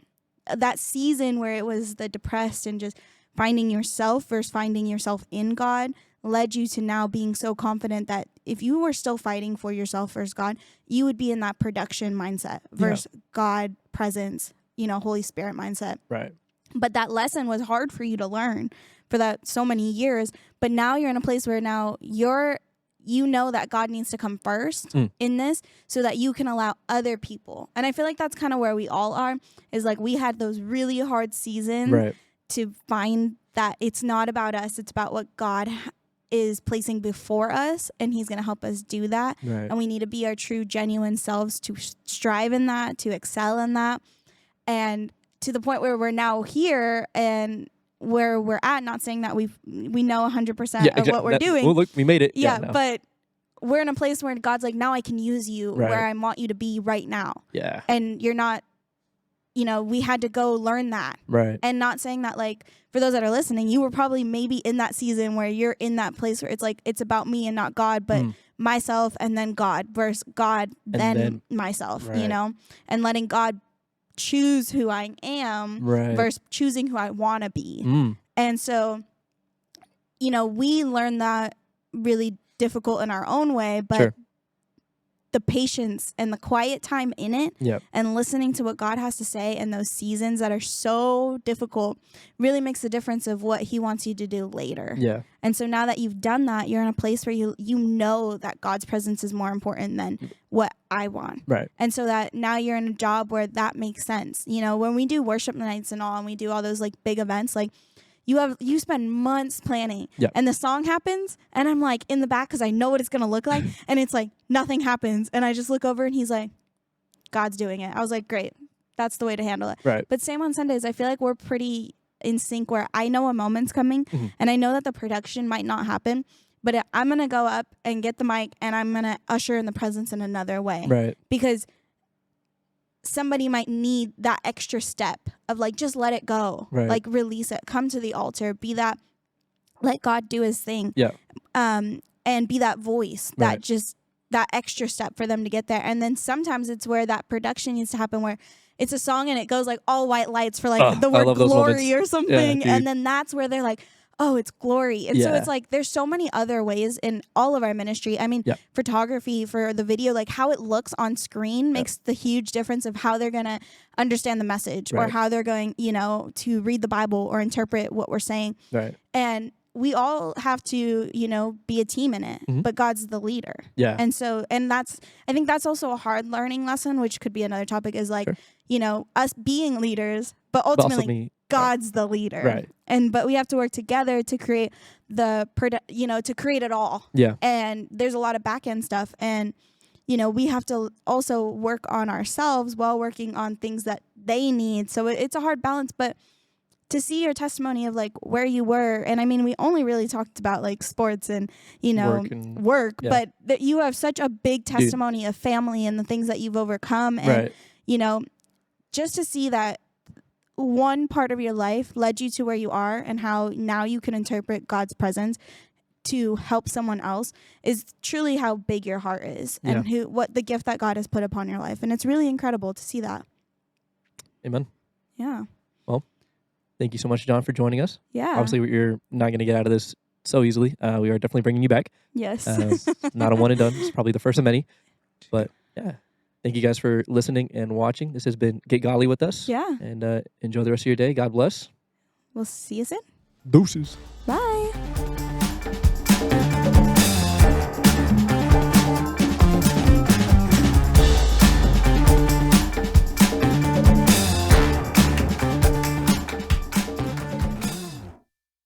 [SPEAKER 2] that season where it was the depressed and just finding yourself versus finding yourself in God led you to now being so confident that if you were still fighting for yourself versus God, you would be in that production mindset versus God presence, Holy Spirit mindset.
[SPEAKER 1] Right.
[SPEAKER 2] But that lesson was hard for you to learn for that so many years. But now you're in a place where now you know that God needs to come first in this so that you can allow other people. And I feel like that's kind of where we all are, is like we had those really hard seasons to find that it's not about us. It's about what God is placing before us, and he's going to help us do that.
[SPEAKER 1] Right.
[SPEAKER 2] And we need to be our true, genuine selves to strive in that, to excel in that. And to the point where we're now here and where we're at, not saying that we know 100% of what we're doing.
[SPEAKER 1] Well, look, we made it.
[SPEAKER 2] Yeah, but we're in a place where God's like, now I can use you where I want you to be right now.
[SPEAKER 1] Yeah.
[SPEAKER 2] And you're not, we had to go learn that.
[SPEAKER 1] Right.
[SPEAKER 2] And not saying that, like, for those that are listening, you were probably maybe in that season where you're in that place where it's like, it's about me and not God, but myself and then God versus God, then myself, and letting God choose who I am versus choosing who I want to be. And so, we learned that really difficult in our own way, but the patience and the quiet time in it and listening to what God has to say in those seasons that are so difficult really makes the difference of what he wants you to do later. Yeah. And so now that you've done that, you're in a place where you know that God's presence is more important than what I want. Right. And so that now you're in a job where that makes sense. When we do worship nights and all, and we do all those like big events, like you spend months planning and the song happens and I'm like in the back because I know what it's going to look like and it's like nothing happens and I just look over and he's like, God's doing it. I was like, great. That's the way to handle it. Right. But same on Sundays, I feel like we're pretty in sync where I know a moment's coming and I know that the production might not happen, but I'm going to go up and get the mic and I'm going to usher in the presence in another way.
[SPEAKER 1] Right.
[SPEAKER 2] Because somebody might need that extra step of like, just let it go.
[SPEAKER 1] Right.
[SPEAKER 2] Like release it. Come to the altar. Be that, let God do his thing.
[SPEAKER 1] Yeah.
[SPEAKER 2] And be that voice that
[SPEAKER 1] Right.
[SPEAKER 2] just that extra step for them to get there. And then sometimes it's where that production needs to happen, where it's a song and it goes like all white lights for like the
[SPEAKER 1] I
[SPEAKER 2] word
[SPEAKER 1] love those
[SPEAKER 2] glory
[SPEAKER 1] moments.
[SPEAKER 2] or something.
[SPEAKER 1] dude.
[SPEAKER 2] And then that's where they're like, oh, it's glory. And so
[SPEAKER 1] Yeah.
[SPEAKER 2] it's like there's so many other ways in all of our ministry. I mean,
[SPEAKER 1] Yeah.
[SPEAKER 2] photography for the video, like how it looks on screen makes the huge difference of how they're going to understand the message or
[SPEAKER 1] Right.
[SPEAKER 2] how they're going, you know, to read the Bible or interpret what we're saying.
[SPEAKER 1] Right.
[SPEAKER 2] And we all have to, you know, be a team in it,
[SPEAKER 1] Mhm.
[SPEAKER 2] but God's the leader.
[SPEAKER 1] Yeah.
[SPEAKER 2] And so, and that's, I think that's also a hard learning lesson, which could be another topic, is like,
[SPEAKER 1] Sure.
[SPEAKER 2] you know, us being leaders, but
[SPEAKER 1] But also
[SPEAKER 2] ultimately
[SPEAKER 1] me.
[SPEAKER 2] God's the leader.
[SPEAKER 1] Right.
[SPEAKER 2] And, but we have to work together to create you know, to create it all.
[SPEAKER 1] Yeah.
[SPEAKER 2] And there's a lot of back end stuff. And, you know, we have to also work on ourselves while working on things that they need. So it's a hard balance, but to see your testimony of like where you were, and I mean, we only really talked about like sports and, you know, work,
[SPEAKER 1] yeah.
[SPEAKER 2] but that you have such a big testimony of family and the things that you've overcome. And,
[SPEAKER 1] Right.
[SPEAKER 2] you know, just to see that one part of your life led you to where you are and how now you can interpret God's presence to help someone else is truly how big your heart is and what the gift that God has put upon your life. And it's really incredible to see that.
[SPEAKER 1] Amen.
[SPEAKER 2] Yeah.
[SPEAKER 1] Well, thank you so much, John, for joining us.
[SPEAKER 2] Yeah.
[SPEAKER 1] Obviously, you're not going to get out of this so easily. We are definitely bringing you back.
[SPEAKER 2] Yes.
[SPEAKER 1] Not a one and done. It's probably the first of many. But yeah, thank you guys for listening and watching. This has been Get Godly with us.
[SPEAKER 2] Yeah.
[SPEAKER 1] And enjoy the rest of your day. God bless.
[SPEAKER 2] We'll see you soon.
[SPEAKER 1] Deuces.
[SPEAKER 2] Bye.